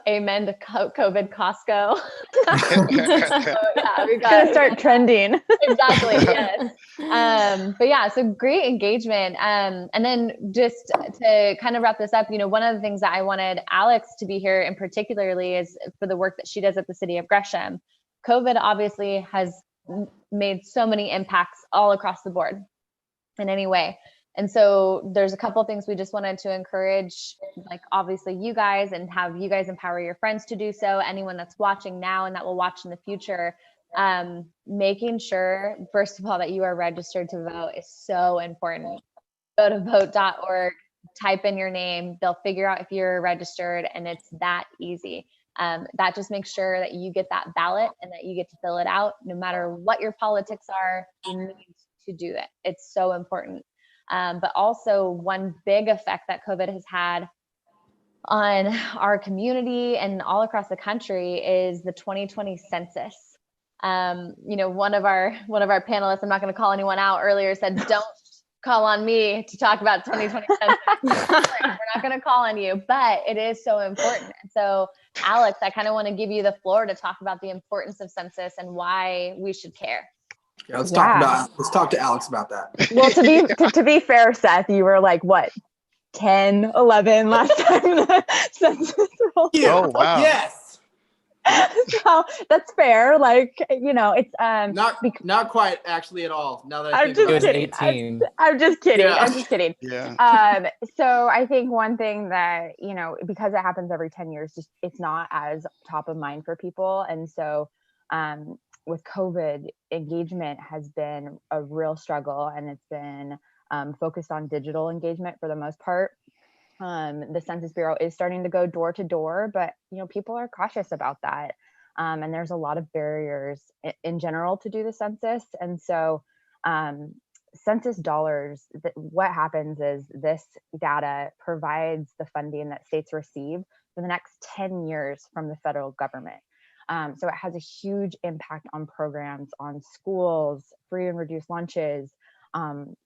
Amen to COVID Costco. We got to start trending. Exactly. Yes. But yeah, so great engagement. And then just to kind of wrap this up, one of the things that I wanted Alex to be here in particularly is for the work that she does at the City of Gresham. COVID obviously has made so many impacts all across the board in any way. And so there's a couple of things we just wanted to encourage, like obviously you guys, and have you guys empower your friends to do so. Anyone that's watching now and that will watch in the future, making sure, first of all, that you are registered to vote is so important. Go to vote.org, type in your name. They'll figure out if you're registered, and it's that easy. That just makes sure that you get that ballot and that you get to fill it out, no matter what your politics are. You need to do it. It's so important. But also one big effect that COVID has had on our community and all across the country is the 2020 census. One of our panelists, I'm not going to call anyone out, earlier said, don't call on me to talk about 2020 census. We're not going to call on you, but it is so important. And so, Alex, I kind of want to give you the floor to talk about the importance of census and why we should care. Yeah, let's talk to Alex about that. Well, to be fair, Seth, you were like what, 10, 11 last time the census rolled. Oh wow. Yes. So that's fair. Like, it's not quite actually at all. Now that I I'm think just about it. kidding. I'm just kidding. Yeah. I'm just kidding. Yeah. So I think one thing that, because it happens every 10 years, just it's not as top of mind for people. And so with COVID, engagement has been a real struggle, and it's been focused on digital engagement for the most part. The Census Bureau is starting to go door to door, but people are cautious about that. And there's a lot of barriers in general to do the census. And so census dollars, what happens is this data provides the funding that states receive for the next 10 years from the federal government. So it has a huge impact on programs, on schools, free and reduced lunches,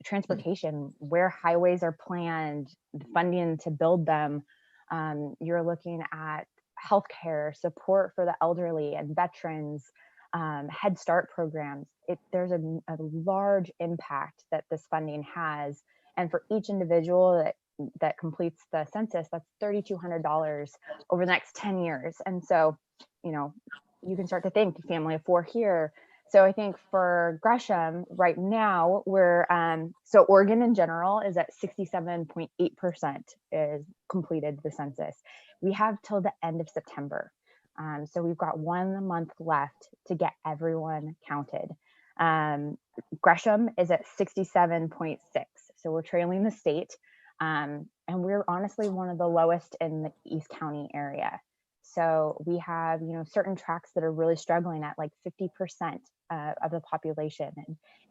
transportation, where highways are planned, funding to build them. You're looking at healthcare, support for the elderly and veterans, Head Start programs. There's a large impact that this funding has. And for each individual that completes the census, that's $3,200 over the next 10 years. And so, you can start to think family of 4 here. So I think for Gresham right now, we're, so Oregon in general is at 67.8% is completed the census. We have till the end of September. So we've got 1 month left to get everyone counted. Gresham is at 67.6. So we're trailing the state. And we're honestly one of the lowest in the East County area. So we have, certain tracts that are really struggling at like 50% of the population.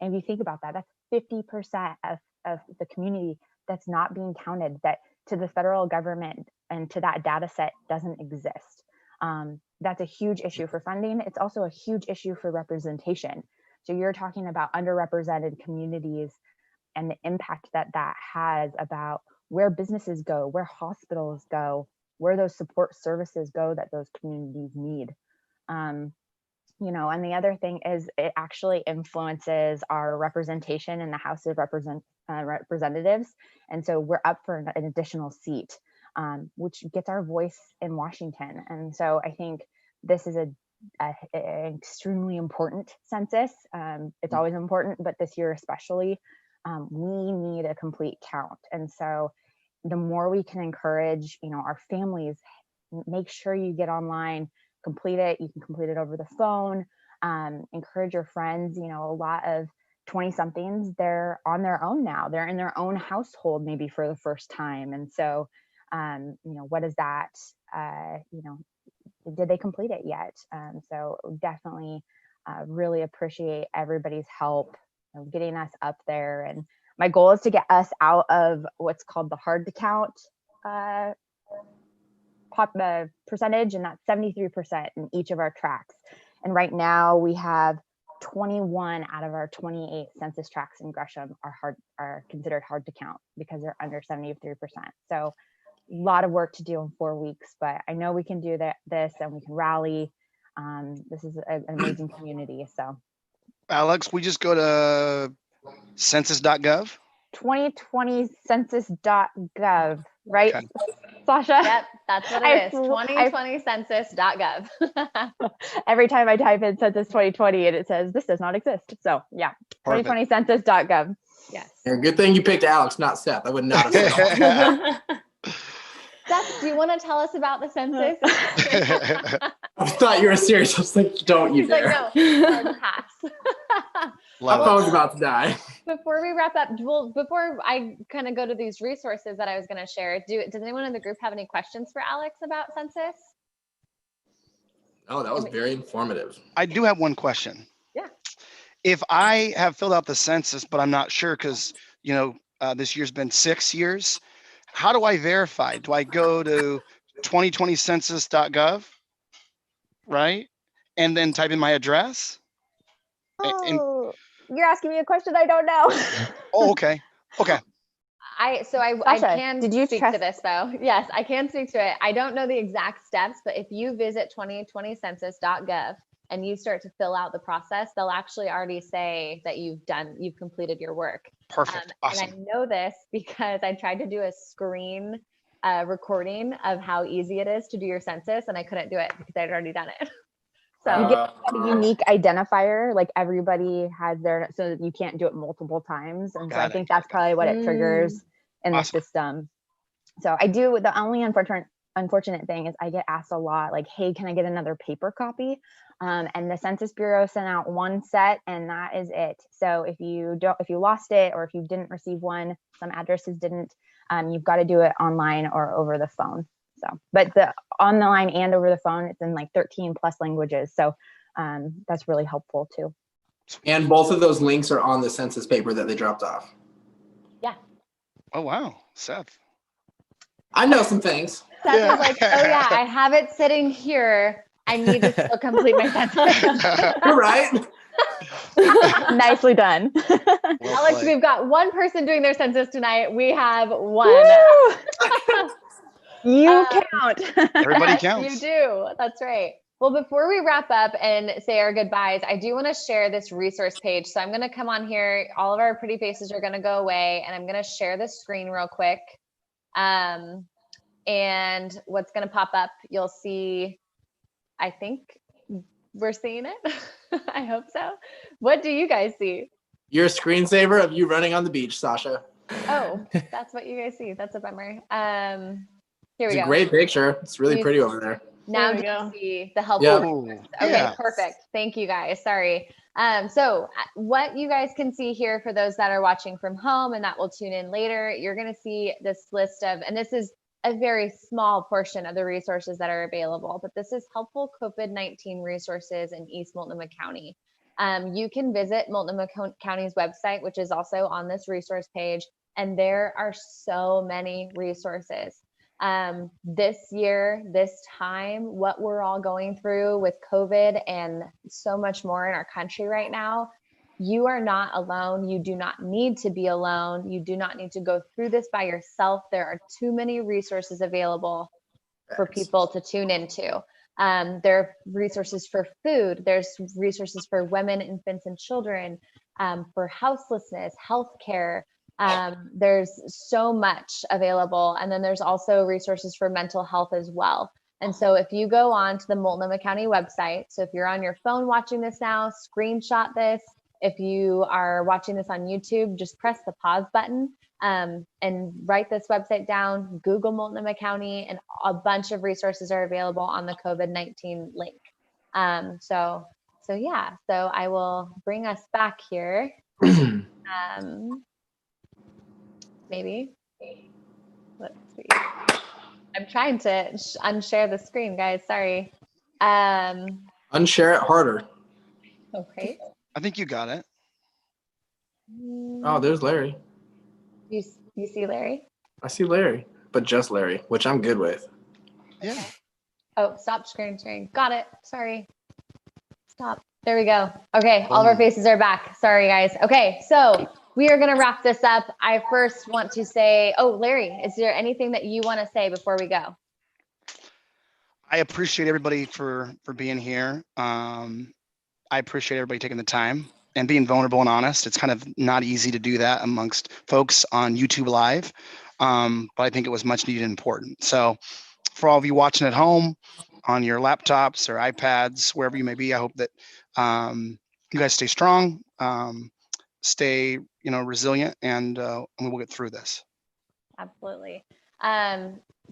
And if you think about that, that's 50% of the community that's not being counted, that to the federal government and to that data set doesn't exist. That's a huge issue for funding. It's also a huge issue for representation. So you're talking about underrepresented communities and the impact that that has about where businesses go, where hospitals go, where those support services go that those communities need. You know, and the other thing is it actually influences our representation in the House of Representatives. And so we're up for an additional seat, which gets our voice in Washington. And so I think this is an extremely important census. It's always important, but this year especially, we need a complete count. And so the more we can encourage, you know, our families, make sure you get online, complete it. You can complete it over the phone. Encourage your friends. You know, a lot of 20 somethings, they're on their own now. They're in their own household, maybe for the first time. And so, you know, what is that? You know, did they complete it yet? So definitely really appreciate everybody's help, you know, getting us up there. And my goal is to get us out of what's called the hard to count percentage, and that's 73% in each of our tracts. And right now we have 21 out of our 28 census tracts in Gresham are considered hard to count because they're under 73%. So a lot of work to do in 4 weeks, but I know we can do this and we can rally. This is an amazing community. So Alex, we just go to census.gov. 2020census.gov, right? Okay. Sasha? Yep, that's what it is. 2020census.gov. Every time I type in census 2020 and it says this does not exist. So yeah, 2020census.gov. Yes. Yeah, good thing you picked Alex, not Seth. I would not have said that. Seth, do you want to tell us about the census? I thought you were serious. I was like, don't you He's like, dare. no, hard pass. My Love phone's about to die. Before we wrap up, well, before I kind of go to these resources that I was going to share, does anyone in the group have any questions for Alex about census? Oh, that was very informative. I do have one question. Yeah. If I have filled out the census, but I'm not sure because, you know, this year's been 6 years, how do I verify? Do I go to 2020census.gov, right? And then type in my address? And, Oh, you're asking me a question I don't know. oh, okay. Okay. I Sasha, can did you speak to this though. Yes, I can speak to it. I don't know the exact steps, but if you visit 2020census.gov and you start to fill out the process, they'll actually already say that you've completed your work. Perfect. Awesome. And I know this because I tried to do a screen recording of how easy it is to do your census, and I couldn't do it because I'd already done it. So you get a unique identifier, like everybody has their, so that you can't do it multiple times. And so I think that's probably what it triggers in the system. So I do, the only unfortunate thing is I get asked a lot, like, hey, can I get another paper copy? And the Census Bureau sent out one set and that is it. So if you lost it, or if you didn't receive one, some addresses didn't, you've got to do it online or over the phone. So, but the online and over the phone, it's in like 13 plus languages. So that's really helpful too. And both of those links are on the census paper that they dropped off. Yeah. Oh, wow. Seth. I know some things. Seth was like, oh yeah, I have it sitting here. I need to still complete my census. You're right. Nicely done. Well Alex, played. we've got one person doing their census tonight. We have one. You count. Everybody Yes, counts. You do. That's right. Well, before we wrap up and say our goodbyes, I do want to share this resource page. So I'm going to come on here. All of our pretty faces are going to go away, and I'm going to share the screen real quick. And what's going to pop up, you'll see, I think we're seeing it. I hope so. What do you guys see? Your screensaver of you running on the beach, Sasha. Oh, that's what you guys see. That's a bummer. Here we It's go. a great picture. It's really pretty over there. Now There we do you go. see the helpful Yeah. resources? Okay, Yeah. perfect. Thank you guys. Sorry. So what you guys can see here for those that are watching from home and that will tune in later, you're going to see this list of, and this is a very small portion of the resources that are available, but this is helpful COVID-19 resources in East Multnomah County. You can visit Multnomah County's website, which is also on this resource page, and there are so many resources. This year, this time, what we're all going through with COVID and so much more in our country right now, you are not alone. You do not need to be alone. You do not need to go through this by yourself. There are too many resources available for people to tune into. There are resources for food. There's resources for women, infants, and children, for houselessness, healthcare. There's so much available. And then there's also resources for mental health as well. And so if you go on to the Multnomah County website, so if you're on your phone watching this now, screenshot this. If you are watching this on YouTube, just press the pause button and write this website down, Google Multnomah County, and a bunch of resources are available on the COVID-19 link. So I will bring us back here. Maybe, let's see. I'm trying to unshare the screen, guys, sorry. Unshare it harder. Okay. I think you got it. Oh, there's Larry. You see Larry? I see Larry, but just Larry, which I'm good with. Yeah. Okay. Oh, stop screen sharing. Got it. Sorry. Stop. There we go. Okay, all of our faces are back. Sorry, guys. Okay, so we are going to wrap this up. I first want to say, oh, Larry, is there anything that you want to say before we go? I appreciate everybody for being here. I appreciate everybody taking the time and being vulnerable and honest. It's kind of not easy to do that amongst folks on YouTube Live, but I think it was much needed and important. So for all of you watching at home, on your laptops or iPads, wherever you may be, I hope that you guys stay strong, stay resilient, and we will get through this. Absolutely.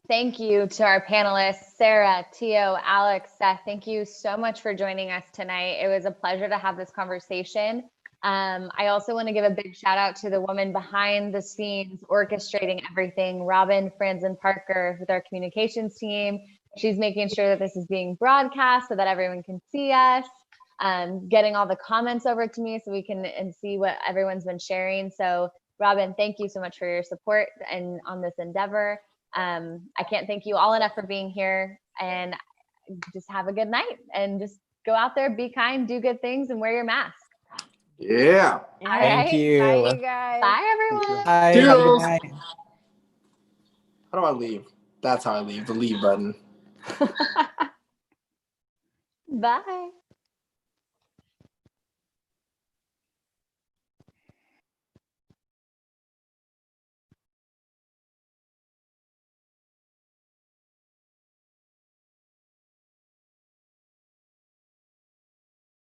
Thank you to our panelists, Sarah, Tio, Alex, Seth. Thank you so much for joining us tonight. It was a pleasure to have this conversation. I also want to give a big shout out to the woman behind the scenes, orchestrating everything, Robin Franzen Parker, with our communications team. She's making sure that this is being broadcast so that everyone can see us, getting all the comments over to me so we can see what everyone's been sharing. So Robin, thank you so much for your support and on this endeavor. I can't thank you all enough for being here, and just have a good night and just go out there, be kind, do good things, and wear your mask. Yeah. Thank you. Bye, you guys. Bye, everyone. Bye. Have a good Toodles. night. How do I leave? That's how I leave, the leave button. Bye.